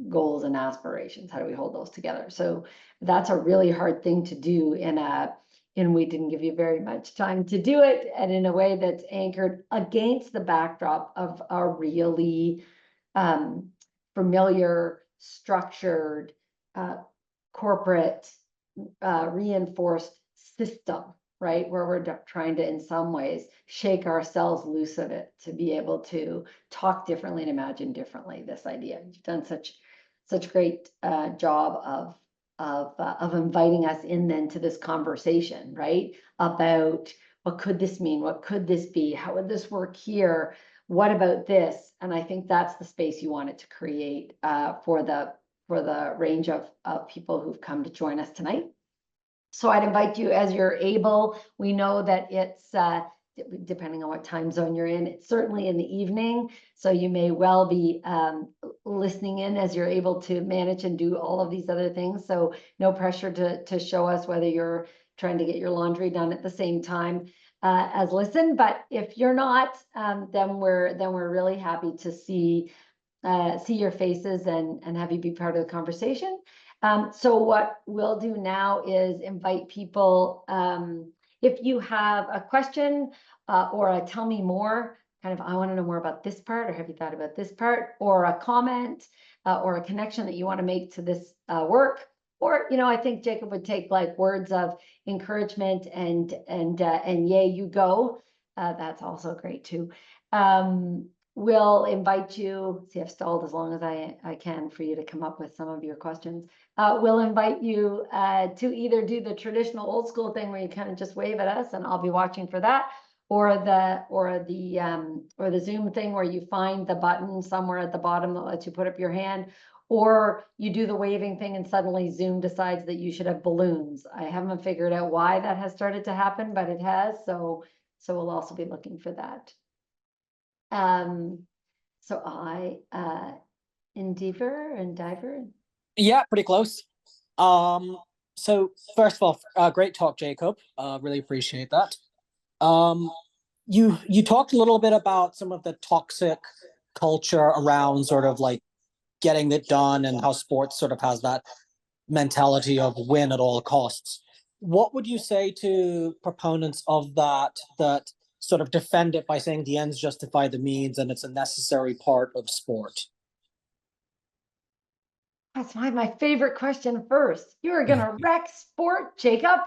S1: goals and aspirations? How do we hold those together? So that's a really hard thing to do and we didn't give you very much time to do it, and in a way that's anchored against the backdrop of a really familiar, structured, corporate, reinforced system, right? Where we're trying to, in some ways, shake ourselves loose of it to be able to talk differently and imagine differently. This idea, you've done such great job of inviting us in then to this conversation, right? About what could this mean? What could this be? How would this work here? What about this? And I think that's the space you wanted to create for the range of people who've come to join us tonight. So I'd invite you as you're able. We know that it's depending on what time zone you're in, it's certainly in the evening. So you may well be listening in as you're able to manage and do all of these other things. So no pressure to show us whether you're trying to get your laundry done at the same time as listen. But if you're not, then we're really happy to see your faces and have you be part of the conversation. So what we'll do now is invite people, if you have a question or a tell me more, kind of, I want to know more about this part, or have you thought about this part, or a comment or a connection that you want to make to this work, or, I think Jacob would take like words of encouragement and yay, you go. That's also great too. We'll invite you, see, I've stalled as long as I can for you to come up with some of your questions. We'll invite you to either do the traditional old school thing where you kind of just wave at us and I'll be watching for that, or the Zoom thing where you find the button somewhere at the bottom that lets you put up your hand, or you do the waving thing and suddenly Zoom decides that you should have balloons. I haven't figured out why that has started to happen, but it has. So we'll also be looking for that. So I endeavor.
S3: Yeah, pretty close. So first of all, great talk, Jacob. Really appreciate that. You talked a little bit about some of the toxic culture around sort of like getting it done and how sports sort of has that mentality of win at all costs. What would you say to proponents of that sort of defend it by saying the ends justify the means and it's a necessary part of sport?
S1: That's my favorite question first. You are gonna wreck sport, Jacob.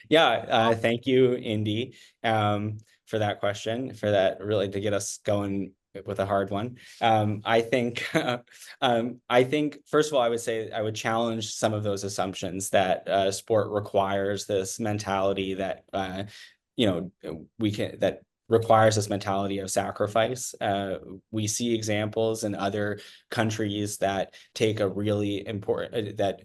S2: Yeah, thank you, Indy, for that question, for that really to get us going with a hard one. I think first of all, I would say I would challenge some of those assumptions that sport requires this mentality that that requires this mentality of sacrifice. We see examples in other countries that take a really important that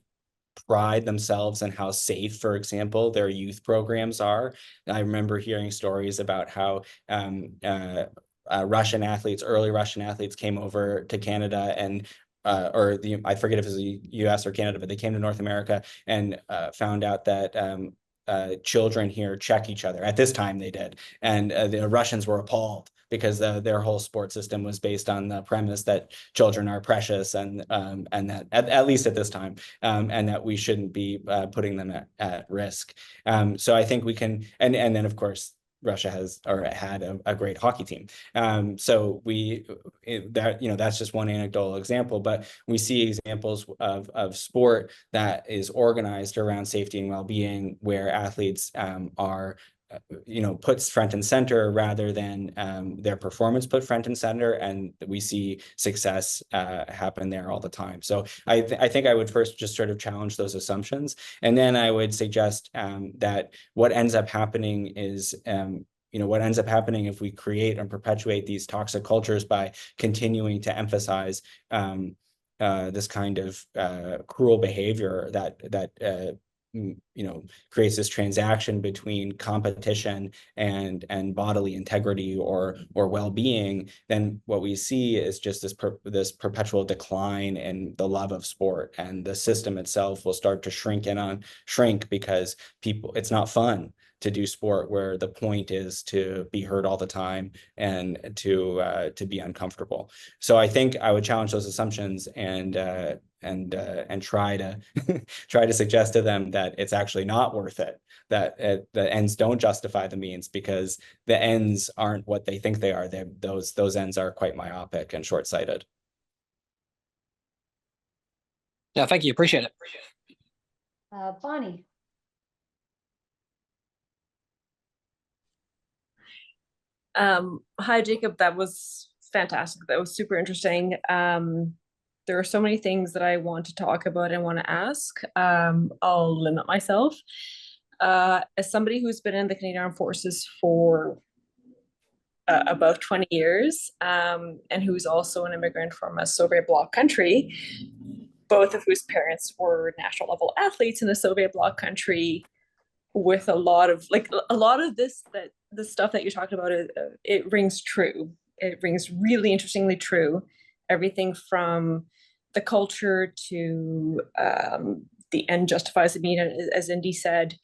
S2: pride themselves in how safe, for example, their youth programs are. I remember hearing stories about how early Russian athletes came over to Canada and I forget if it was the US or Canada, but they came to North America and found out that children here check each other. At this time they did. And the Russians were appalled because their whole sport system was based on the premise that children are precious and that at least at this time, and that we shouldn't be putting them at risk. So I think we can, and then of course, Russia had a great hockey team. So that's just one anecdotal example, but we see examples of sport that is organized around safety and well-being, where athletes are puts front and center rather than their performance put front and center, and we see success happen there all the time. So I think I would first just sort of challenge those assumptions, and then I would suggest that what ends up happening is what ends up happening if we create and perpetuate these toxic cultures by continuing to emphasize this kind of cruel behavior that creates this transaction between competition and bodily integrity or well-being, then what we see is just this perpetual decline in the love of sport, and the system itself will start to shrink because it's not fun to do sport where the point is to be hurt all the time and to be uncomfortable. So I think I would challenge those assumptions and try to try to suggest to them that it's actually not worth it, that the ends don't justify the means, because the ends aren't what they think they are. Those ends are quite myopic and short-sighted.
S3: Yeah, thank you. Appreciate it.
S1: Bonnie.
S4: Hi, Jacob. That was fantastic. That was super interesting. There are so many things that I want to talk about and want to ask. I'll limit myself. As somebody who's been in the Canadian Armed Forces for about 20 years, and who's also an immigrant from a Soviet bloc country, both of whose parents were national level athletes in the Soviet bloc country, with a lot of this, that the stuff that you're talking about, it rings true. It rings really interestingly true. Everything from the culture to the end justifies the means, as Indy said.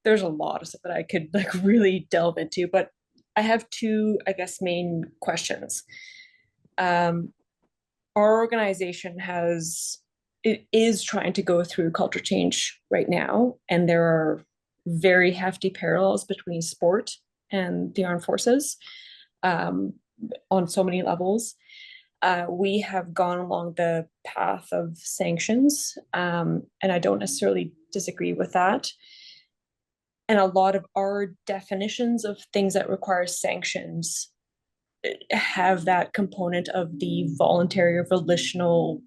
S4: There's a lot of stuff that I could really delve into, but I have two, I guess, main questions. Our organization is trying to go through culture change right now, and there are very hefty parallels between sport and the armed forces on so many levels. We have gone along the path of sanctions, and I don't necessarily disagree with that. And a lot of our definitions of things that require sanctions have that component of the voluntary or volitional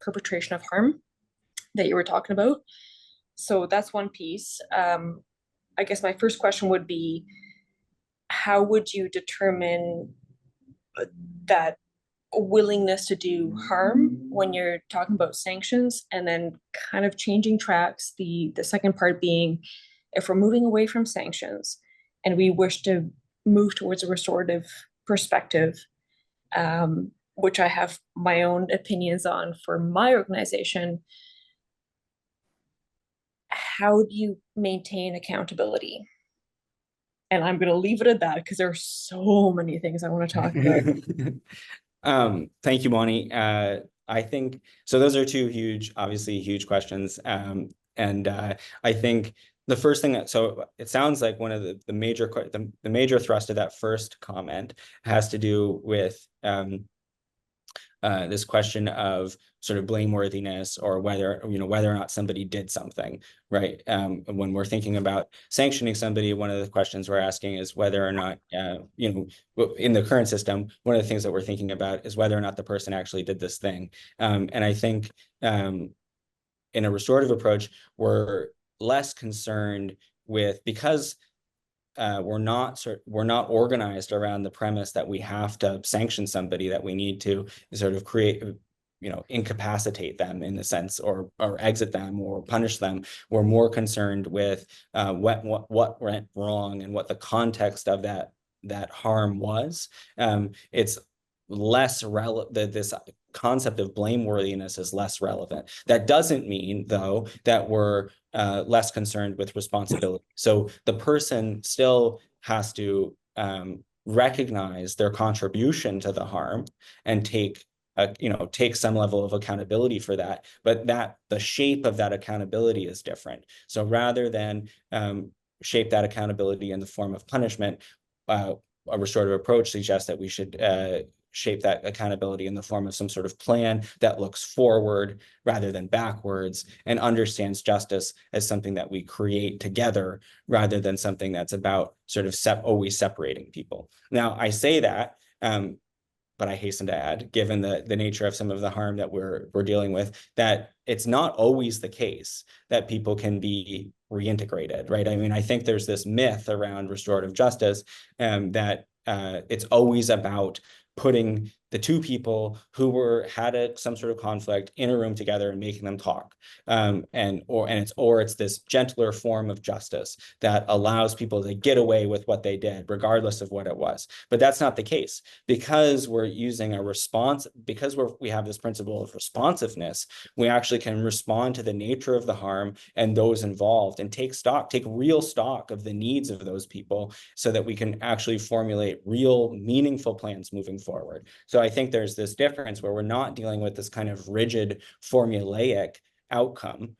S4: perpetration of harm that you were talking about. So that's one piece. I guess my first question would be, how would you determine that willingness to do harm when you're talking about sanctions? And then kind of changing tracks, the second part being, if we're moving away from sanctions and we wish to move towards a restorative perspective, which I have my own opinions on for my organization, how do you maintain accountability? And I'm going to leave it at that because there are so many things I want to talk about.
S2: Thank you, Bonnie. I think so. Those are two obviously huge questions. And I think the first thing so it sounds like one of the major thrust of that first comment has to do with this question of sort of blameworthiness, or whether or not somebody did something, right? When we're thinking about sanctioning somebody, one of the questions we're asking is whether or not, in the current system, one of the things that we're thinking about is whether or not the person actually did this thing. And I think in a restorative approach, we're less concerned with, because we're not organized around the premise that we have to sanction somebody, that we need to sort of create, incapacitate them in a sense, or exit them or punish them. We're more concerned with what went wrong and what the context of that harm was. It's less relevant. This concept of blameworthiness is less relevant. That doesn't mean, though, that we're less concerned with responsibility. So the person still has to recognize their contribution to the harm and take some level of accountability for that, but the shape of that accountability is different. So rather than shape that accountability in the form of punishment, a restorative approach suggests that we should shape that accountability in the form of some sort of plan that looks forward rather than backwards, and understands justice as something that we create together rather than something that's about sort of always separating people. Now, I say that, but I hasten to add, given the nature of some of the harm that we're dealing with, that it's not always the case that people can be reintegrated, right? I mean, I think there's this myth around restorative justice that it's always about putting the two people who had some sort of conflict in a room together and making them talk. And it's this gentler form of justice that allows people to get away with what they did, regardless of what it was. But that's not the case, because we're using a response, because we have this principle of responsiveness. We actually can respond to the nature of the harm and those involved, and take real stock of the needs of those people, so that we can actually formulate real, meaningful plans moving forward. So I think there's this difference where we're not dealing with this kind of rigid, formulaic outcome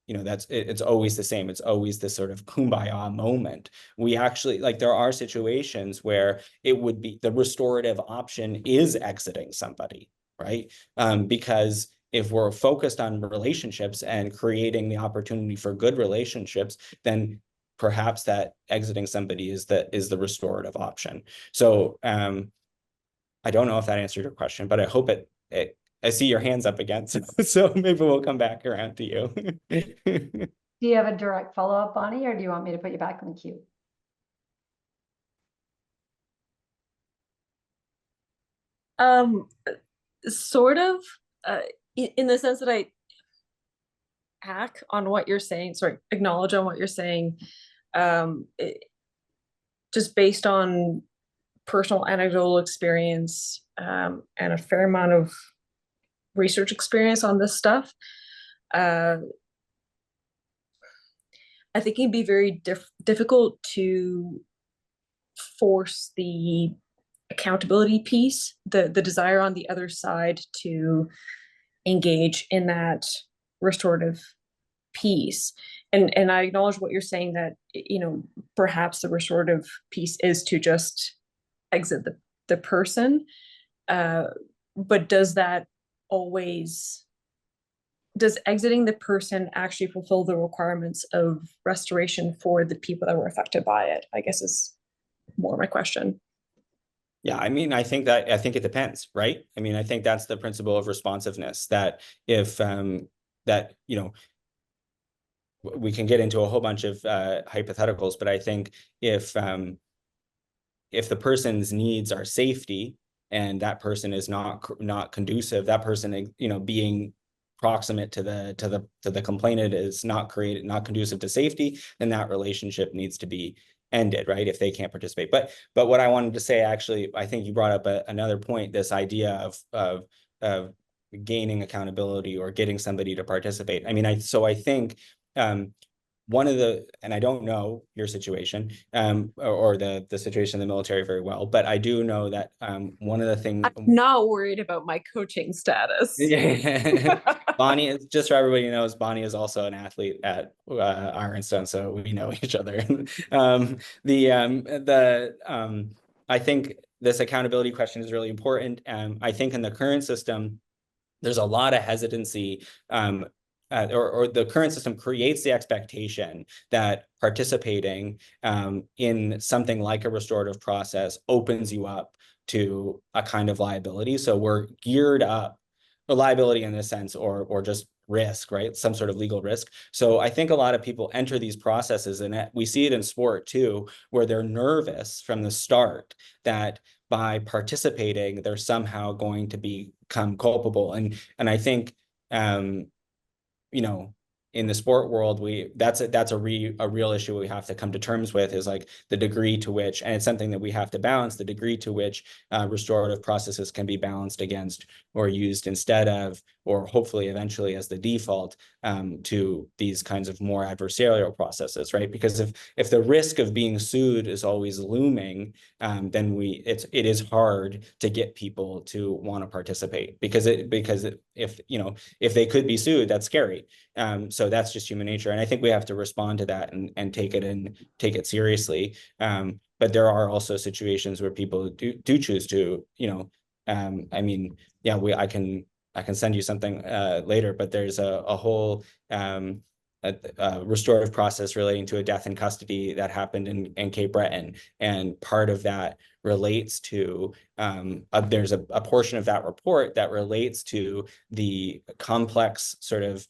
S2: it's always the same. It's always this sort of kumbaya moment. We actually, like, there are situations where it would be the restorative option is exiting somebody, right? Because if we're focused on relationships and creating the opportunity for good relationships, then perhaps that exiting somebody is the restorative option. So I don't know if that answered your question, but I hope it I see your hands up again, so maybe we'll come back around to you.
S1: Do you have a direct follow-up, Bonnie, or do you want me to put you back in the queue?
S4: Sort of, in the sense that I acknowledge on what you're saying, just based on personal anecdotal experience, and a fair amount of research experience on this stuff. I think it'd be very difficult to force the accountability piece, the desire on the other side to engage in that restorative piece. And I acknowledge what you're saying, that, perhaps the restorative piece is to just exit the person. But does exiting the person actually fulfill the requirements of restoration for the people that were affected by it, I guess, is more my question.
S2: Yeah, I mean, I think it depends, right? I mean, I think that's the principle of responsiveness, that if we can get into a whole bunch of hypotheticals, but I think if the person's needs are safety, and that person is not conducive, that person, being proximate to the complainant is not conducive to safety, then that relationship needs to be ended, right? If they can't participate. But what I wanted to say, actually, I think you brought up another point, this idea of gaining accountability or getting somebody to participate. I mean, I think one of the, and I don't know your situation, or the situation in the military very well, but I do know that one of the things.
S4: I'm not worried about my coaching status.
S2: Bonnie is, just so everybody knows, Bonnie is also an athlete at Ironstone, so we know each other. I think this accountability question is really important. I think in the current system, there's a lot of hesitancy, or the current system creates the expectation that participating in something like a restorative process opens you up to a kind of liability. So we're geared up, a liability in this sense, or just risk, right? Some sort of legal risk. So I think a lot of people enter these processes, and we see it in sport too, where they're nervous from the start that by participating, they're somehow going to become culpable. And I think, in the sport world, that's a real issue we have to come to terms with, is like the degree to which, and it's something that we have to balance, the degree to which restorative processes can be balanced against or used instead of, or hopefully eventually as the default, to these kinds of more adversarial processes, right? Because if the risk of being sued is always looming, then it is hard to get people to want to participate, because if they could be sued, that's scary. So that's just human nature, and I think we have to respond to that and take it seriously. But there are also situations where people do choose to, I mean, yeah, I can send you something later, but there's a whole restorative process relating to a death in custody that happened in Cape Breton, and part of that relates to there's a portion of that report that relates to the complex sort of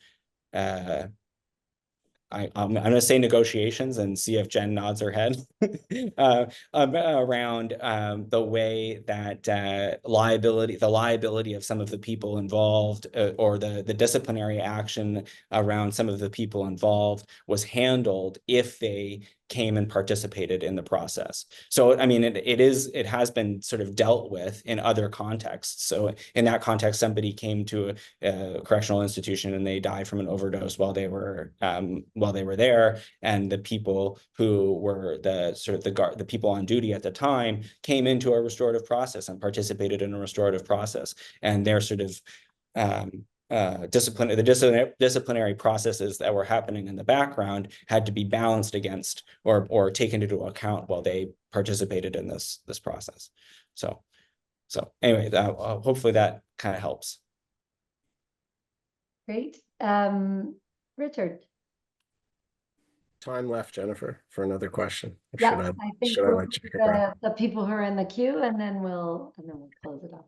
S2: I'm going to say negotiations and see if Jen nods her head around the way that the liability of some of the people involved, or the disciplinary action around some of the people involved was handled if they came and participated in the process. So, I mean, it has been sort of dealt with in other contexts. So in that context, somebody came to a correctional institution and they died from an overdose while they were there, and the people who were the people on duty at the time came into a restorative process and participated in a restorative process, and they're sort of disciplinary processes that were happening in the background had to be balanced against or taken into account while they participated in this process. So anyway, hopefully that kind of helps.
S1: Great. Richard.
S5: Time left, Jennifer, for another question.
S1: Yeah, I think
S5: should I
S1: we'll
S5: let
S1: do
S5: Jacob go?
S1: the people who are in the queue, and then we'll close it off.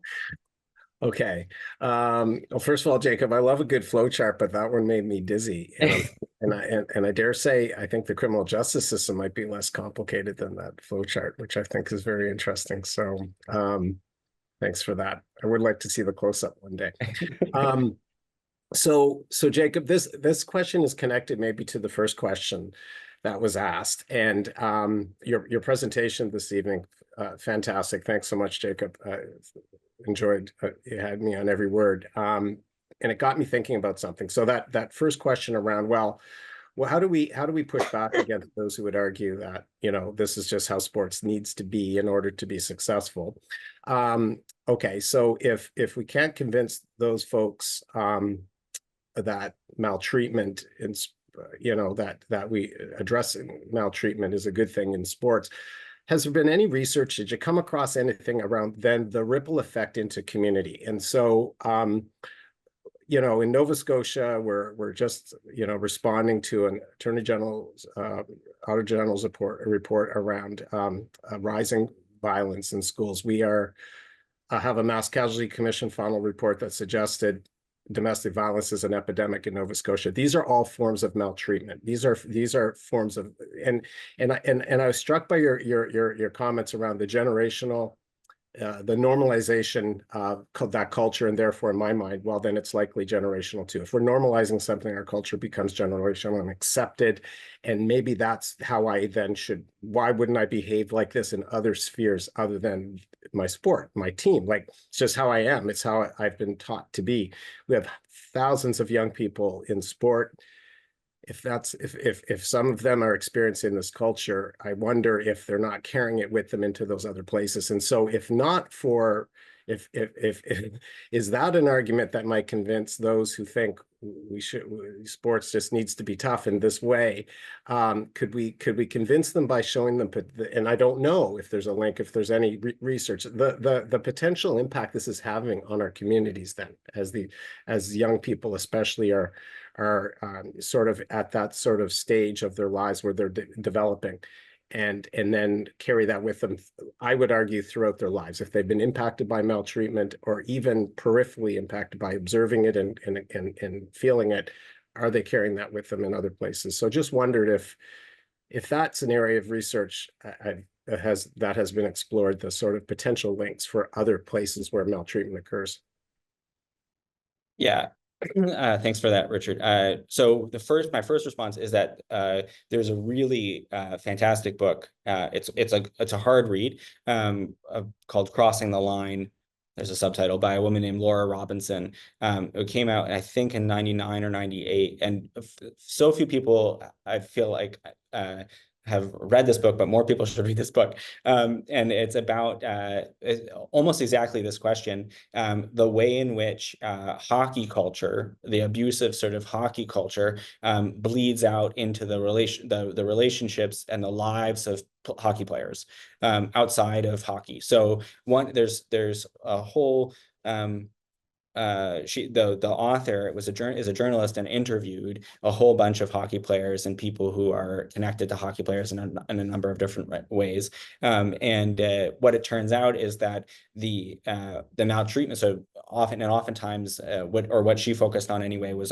S5: Okay. Well, first of all, Jacob, I love a good flow chart, but that one made me dizzy. And I dare say, I think the criminal justice system might be less complicated than that flow chart, which I think is very interesting. So thanks for that. I would like to see the close-up one day. So Jacob, this question is connected maybe to the first question that was asked, and your presentation this evening, fantastic. Thanks so much, Jacob. Enjoyed, you had me on every word, and it got me thinking about something. So that first question around, well, how do we push back against those who would argue that, you know, this is just how sports needs to be in order to be successful? Okay, so if we can't convince those folks that maltreatment in, you know, that we addressing maltreatment is a good thing in sports, has there been any research? Did you come across anything around then the ripple effect into community? And so, you know, in Nova Scotia, we're just, you know, responding to an Attorney General's Auditor General's report around rising violence in schools. We have a Mass Casualty Commission final report that suggested domestic violence is an epidemic in Nova Scotia. These are all forms of maltreatment. These are forms of, and I was struck by your comments around the generational, the normalization of that culture, and therefore, in my mind, well, then it's likely generational too. If we're normalizing something, our culture becomes generational and accepted, and maybe that's how I then should. Why wouldn't I behave like this in other spheres other than my sport, my team? Like, it's just how I am. It's how I've been taught to be. We have thousands of young people in sport. If some of them are experiencing this culture, I wonder if they're not carrying it with them into those other places. And so if not for, if is that an argument that might convince those who think sports just needs to be tough in this way? Could we convince them by showing them, and I don't know if there's a link, if there's any research, the potential impact this is having on our communities then, as young people especially are sort of at that sort of stage of their lives where they're developing, and then carry that with them, I would argue, throughout their lives. If they've been impacted by maltreatment or even peripherally impacted by observing it and feeling it, are they carrying that with them in other places? So just wondered if that's an area of research that has been explored, the sort of potential links for other places where maltreatment occurs.
S2: Yeah. Thanks for that, Richard. So my first response is that there's a really fantastic book. It's a hard read called Crossing the Line. There's a subtitle by a woman named Laura Robinson. It came out, I think, in 99 or 98. And so few people, I feel like, have read this book, but more people should read this book. And it's about almost exactly this question, the way in which hockey culture, the abusive sort of hockey culture, bleeds out into the relationships and the lives of hockey players outside of hockey. So there's a whole the author is a journalist and interviewed a whole bunch of hockey players and people who are connected to hockey players in a number of different ways. And what it turns out is that the maltreatment, so oftentimes what she focused on anyway was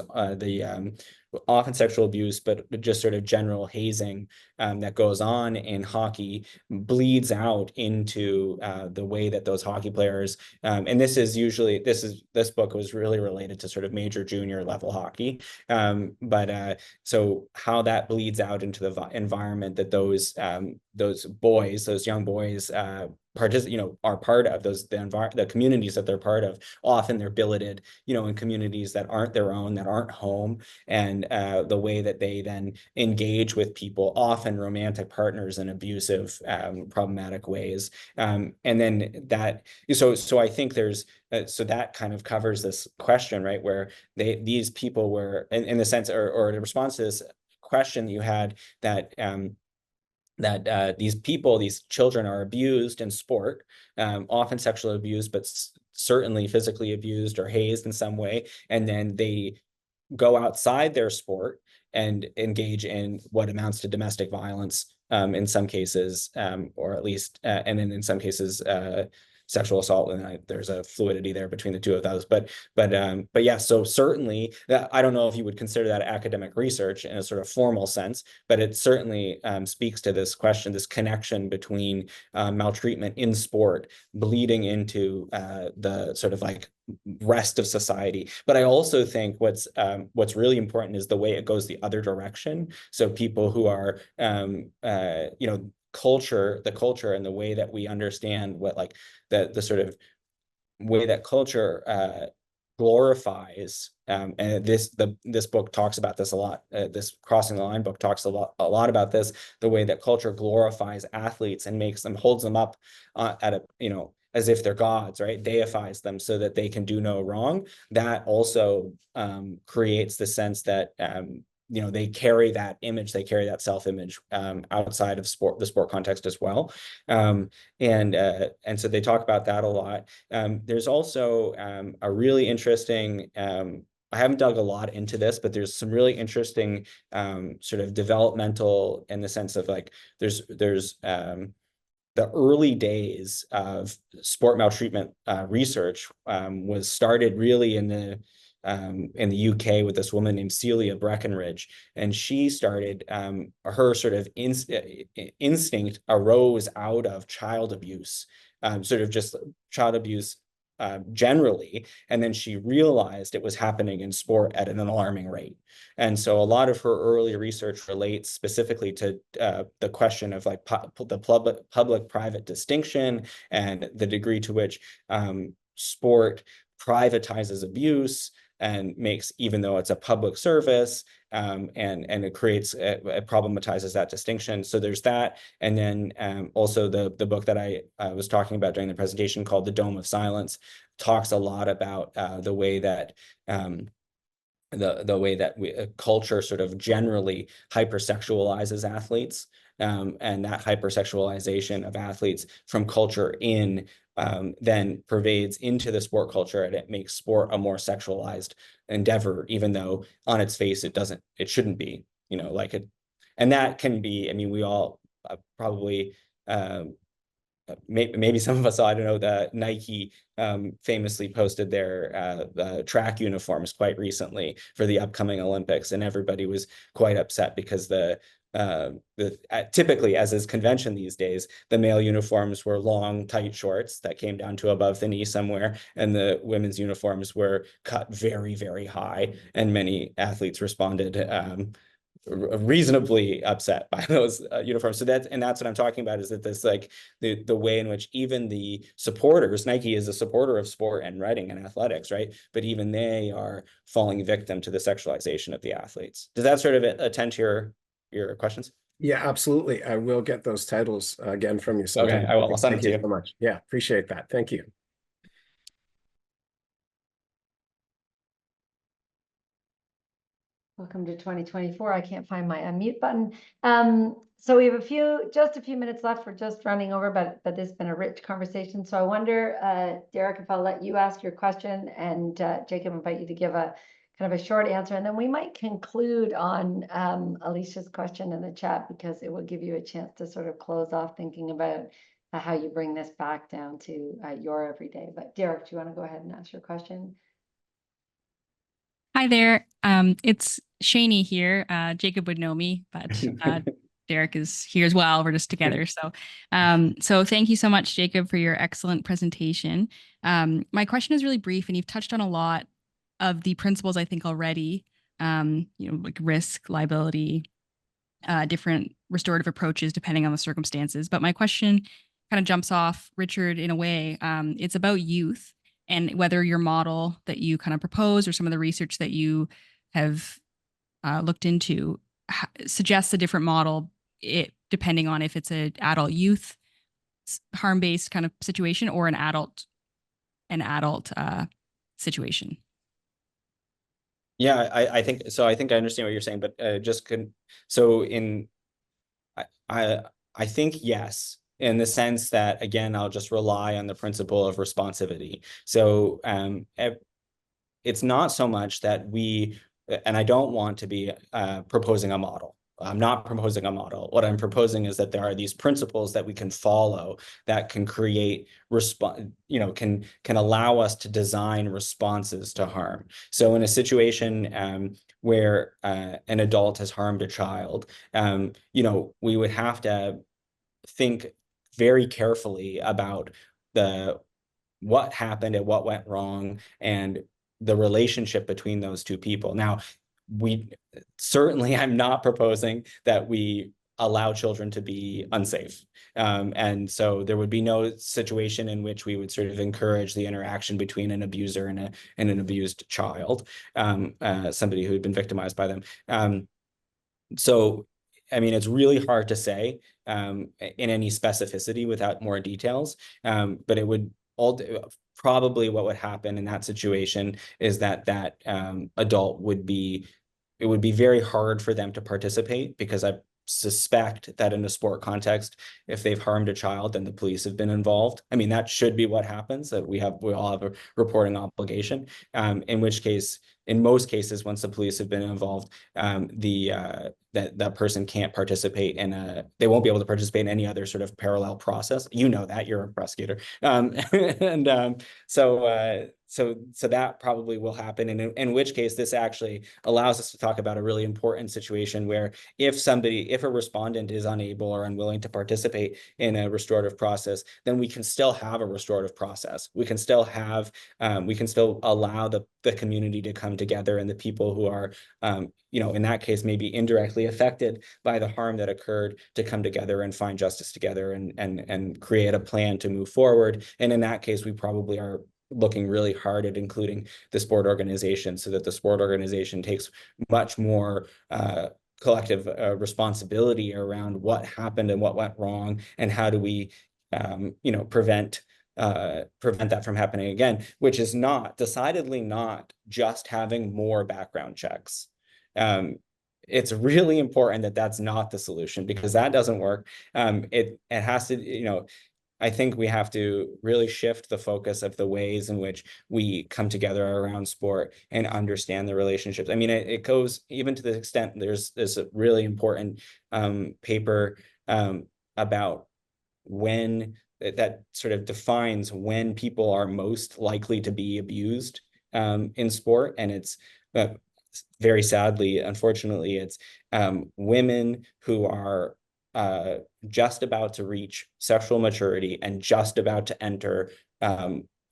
S2: often sexual abuse, but just sort of general hazing that goes on in hockey bleeds out into the way that those hockey players, and this is usually, this book was really related to sort of major junior level hockey, but so how that bleeds out into the environment that those boys, those young boys, are part of the communities that they're part of. Often they're billeted, in communities that aren't their own, that aren't home, and the way that they then engage with people, often romantic partners, in abusive, problematic ways. And then so I think there's, so that kind of covers this question, right, where these people were, in the sense, or the response to this question that you had, that these children are abused in sport, often sexually abused, but certainly physically abused or hazed in some way. And then they go outside their sport and engage in what amounts to domestic violence, in some cases, or at least, and then in some cases, sexual assault, and there's a fluidity there between the two of those. But yeah, so certainly, I don't know if you would consider that academic research in a sort of formal sense, but it certainly speaks to this question, this connection between maltreatment in sport bleeding into the sort of like rest of society. But I also think what's really important is the way it goes the other direction. So people who are the culture and the way that we understand what, like, the sort of way that culture glorifies, and this book talks about this a lot. This Crossing the Line book talks a lot about this, the way that culture glorifies athletes and holds them up at a, as if they're gods, right? Deifies them so that they can do no wrong. That also creates the sense that they carry that image, they carry that self-image outside of the sport context as well. And so they talk about that a lot. There's also a really interesting, I haven't dug a lot into this, but there's some really interesting sort of developmental, in the sense of, like, there's the early days of sport maltreatment research was started really in the UK with this woman named Celia Breckenridge, and she started, her sort of instinct arose out of child abuse, sort of just child abuse generally, and then she realized it was happening in sport at an alarming rate. And so a lot of her early research relates specifically to the question of, like, the public-private distinction, and the degree to which sport privatizes abuse and makes, even though it's a public service, and it creates, it problematizes that distinction. So there's that. And then also the book that I was talking about during the presentation, called The Dome of Silence, talks a lot about the way that culture sort of generally hypersexualizes athletes, and that hypersexualization of athletes from culture then pervades into the sport culture, and it makes sport a more sexualized endeavor, even though on its face it shouldn't be, like it. And that can be, I mean, we all probably, maybe some of us saw, I don't know, the Nike famously posted their track uniforms quite recently for the upcoming Olympics, and everybody was quite upset because typically, as is convention these days, the male uniforms were long, tight shorts that came down to above the knee somewhere, and the women's uniforms were cut very, very high, and many athletes responded reasonably upset by those uniforms. So that's what I'm talking about, is that this, like, the way in which even the supporters, Nike is a supporter of sport and writing and athletics, right? But even they are falling victim to the sexualization of the athletes. Does that sort of attend to your questions?
S5: Yeah, absolutely. I will get those titles again from you sometime.
S2: Okay, I will. I'll send them to you.
S5: Thank you so much. Yeah, appreciate that. Thank you.
S1: Welcome to 2024. I can't find my unmute button. So we have just a few minutes left. We're just running over, but this has been a rich conversation. So I wonder, Derek, if I'll let you ask your question, and Jacob, invite you to give a kind of a short answer, and then we might conclude on Alicia's question in the chat, because it will give you a chance to sort of close off thinking about how you bring this back down to your everyday. But Derek, do you want to go ahead and ask your question?
S6: Hi there. It's Shani here. Jacob would know me, but Derek is here as well. We're just together. So thank you so much, Jacob, for your excellent presentation. My question is really brief, and you've touched on a lot of the principles, I think, already. Like risk, liability, different restorative approaches depending on the circumstances. But my question kind of jumps off Richard in a way. It's about youth and whether your model that you kind of propose or some of the research that you have looked into suggests a different model, depending on if it's an adult youth harm-based kind of situation or an adult situation.
S2: Yeah, I think so. I think I understand what you're saying, but I think yes, in the sense that, again, I'll just rely on the principle of responsivity. So it's not so much that and I don't want to be proposing a model. I'm not proposing a model. What I'm proposing is that there are these principles that we can follow that can create can allow us to design responses to harm. So in a situation where an adult has harmed a child, we would have to think very carefully about what happened and what went wrong and the relationship between those two people. Now, I'm not proposing that we allow children to be unsafe. And so there would be no situation in which we would sort of encourage the interaction between an abuser and an abused child, somebody who had been victimized by them. So, I mean, it's really hard to say in any specificity without more details, but it would probably what would happen in that situation is that adult it would be very hard for them to participate, because I suspect that in a sport context, if they've harmed a child, then the police have been involved. I mean, that should be what happens, that we all have a reporting obligation, in which case, in most cases, once the police have been involved, that person can't participate they won't be able to participate in any other sort of parallel process. You know that, you're a prosecutor. So that probably will happen, and in which case this actually allows us to talk about a really important situation where if a respondent is unable or unwilling to participate in a restorative process, then we can still have a restorative process. We can still allow the community to come together, and the people who are in that case maybe indirectly affected by the harm that occurred, to come together and find justice together and create a plan to move forward. And in that case, we probably are looking really hard at including the sport organization, so that the sport organization takes much more collective responsibility around what happened and what went wrong, and how do we prevent that from happening again, which is decidedly not just having more background checks. It's really important that that's not the solution, because that doesn't work. It has to, I think we have to really shift the focus of the ways in which we come together around sport and understand the relationships. I mean, it goes even to the extent there's a really important paper about when that sort of defines when people are most likely to be abused in sport. And it's very sadly, unfortunately, it's women who are just about to reach sexual maturity and just about to enter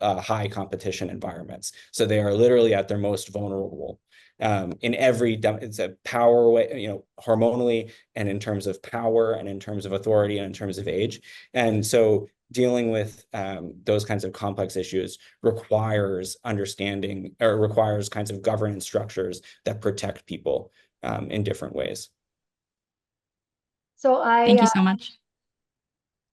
S2: high competition environments. So they are literally at their most vulnerable in every, it's a power way, hormonally, and in terms of power, and in terms of authority, and in terms of age. And so dealing with those kinds of complex issues requires understanding, or requires kinds of governance structures that protect people in different ways.
S1: So
S6: Thank you so much.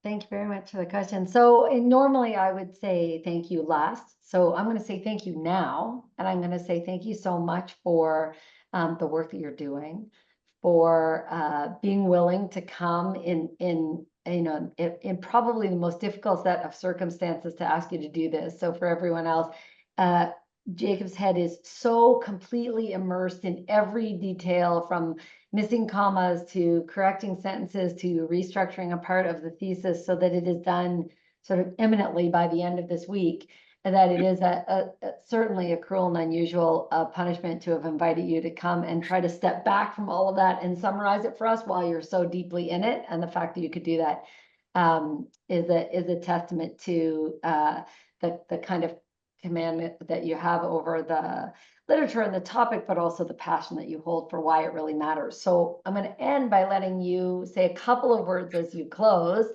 S1: Thank you very much for the question. So normally I would say thank you last. So I'm going to say thank you now. And I'm going to say thank you so much for the work that you're doing, for being willing to come in probably the most difficult set of circumstances to ask you to do this. So for everyone else, Jacob's head is so completely immersed in every detail, from missing commas to correcting sentences to restructuring a part of the thesis so that it is done sort of imminently by the end of this week. that it is certainly a cruel and unusual punishment to have invited you to come and try to step back from all of that and summarize it for us while you're so deeply in it. And the fact that you could do that is a testament to the kind of commandment that you have over the literature and the topic, but also the passion that you hold for why it really matters. So I'm going to end by letting you say a couple of words as you close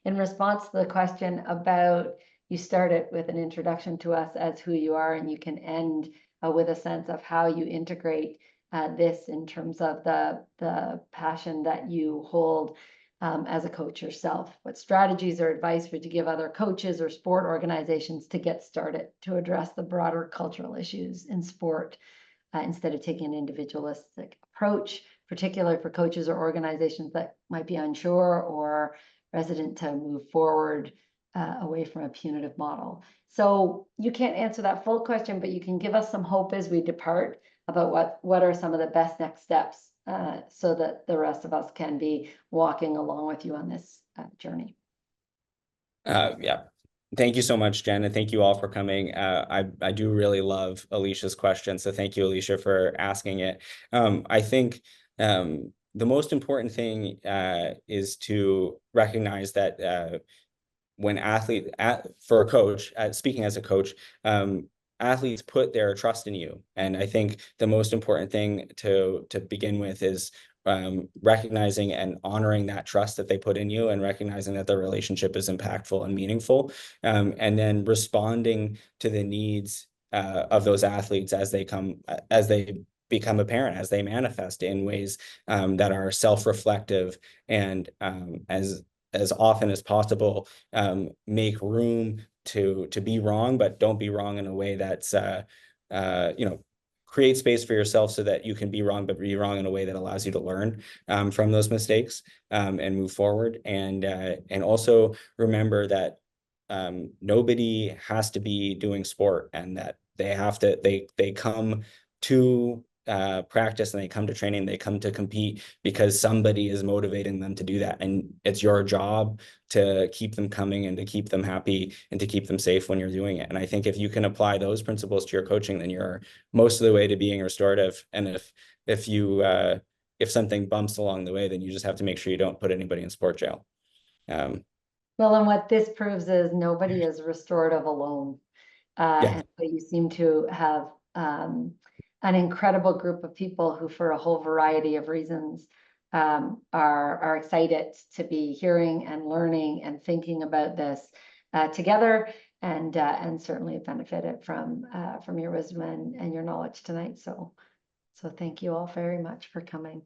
S1: in response to the question about, you started with an introduction to us as who you are, and you can end with a sense of how you integrate this in terms of the passion that you hold as a coach yourself. What strategies or advice would you give other coaches or sport organizations to get started to address the broader cultural issues in sport instead of taking an individualistic approach, particularly for coaches or organizations that might be unsure or resident to move forward away from a punitive model? So you can't answer that full question, but you can give us some hope as we depart about what are some of the best next steps so that the rest of us can be walking along with you on this journey.
S2: Yeah. Thank you so much, Jen, and thank you all for coming. I do really love Alicia's question, so thank you, Alicia, for asking it. I think the most important thing is to recognize that when for a coach, speaking as a coach, athletes put their trust in you. And I think the most important thing to begin with is recognizing and honoring that trust that they put in you, and recognizing that the relationship is impactful and meaningful, and then responding to the needs of those athletes as they become apparent, as they manifest in ways that are self-reflective, and as often as possible make room to be wrong, but don't be wrong in a way that's create space for yourself so that you can be wrong, but be wrong in a way that allows you to learn from those mistakes and move forward. And also remember that nobody has to be doing sport, and that they come to practice, and they come to training, they come to compete because somebody is motivating them to do that. And it's your job to keep them coming, and to keep them happy, and to keep them safe when you're doing it. And I think if you can apply those principles to your coaching, then you're most of the way to being restorative. And if something bumps along the way, then you just have to make sure you don't put anybody in sport jail.
S1: Well, and what this proves is nobody is restorative alone. And so you seem to have an incredible group of people who, for a whole variety of reasons, are excited to be hearing and learning and thinking about this together, and certainly have benefited from your wisdom and your knowledge tonight. So thank you all very much for coming.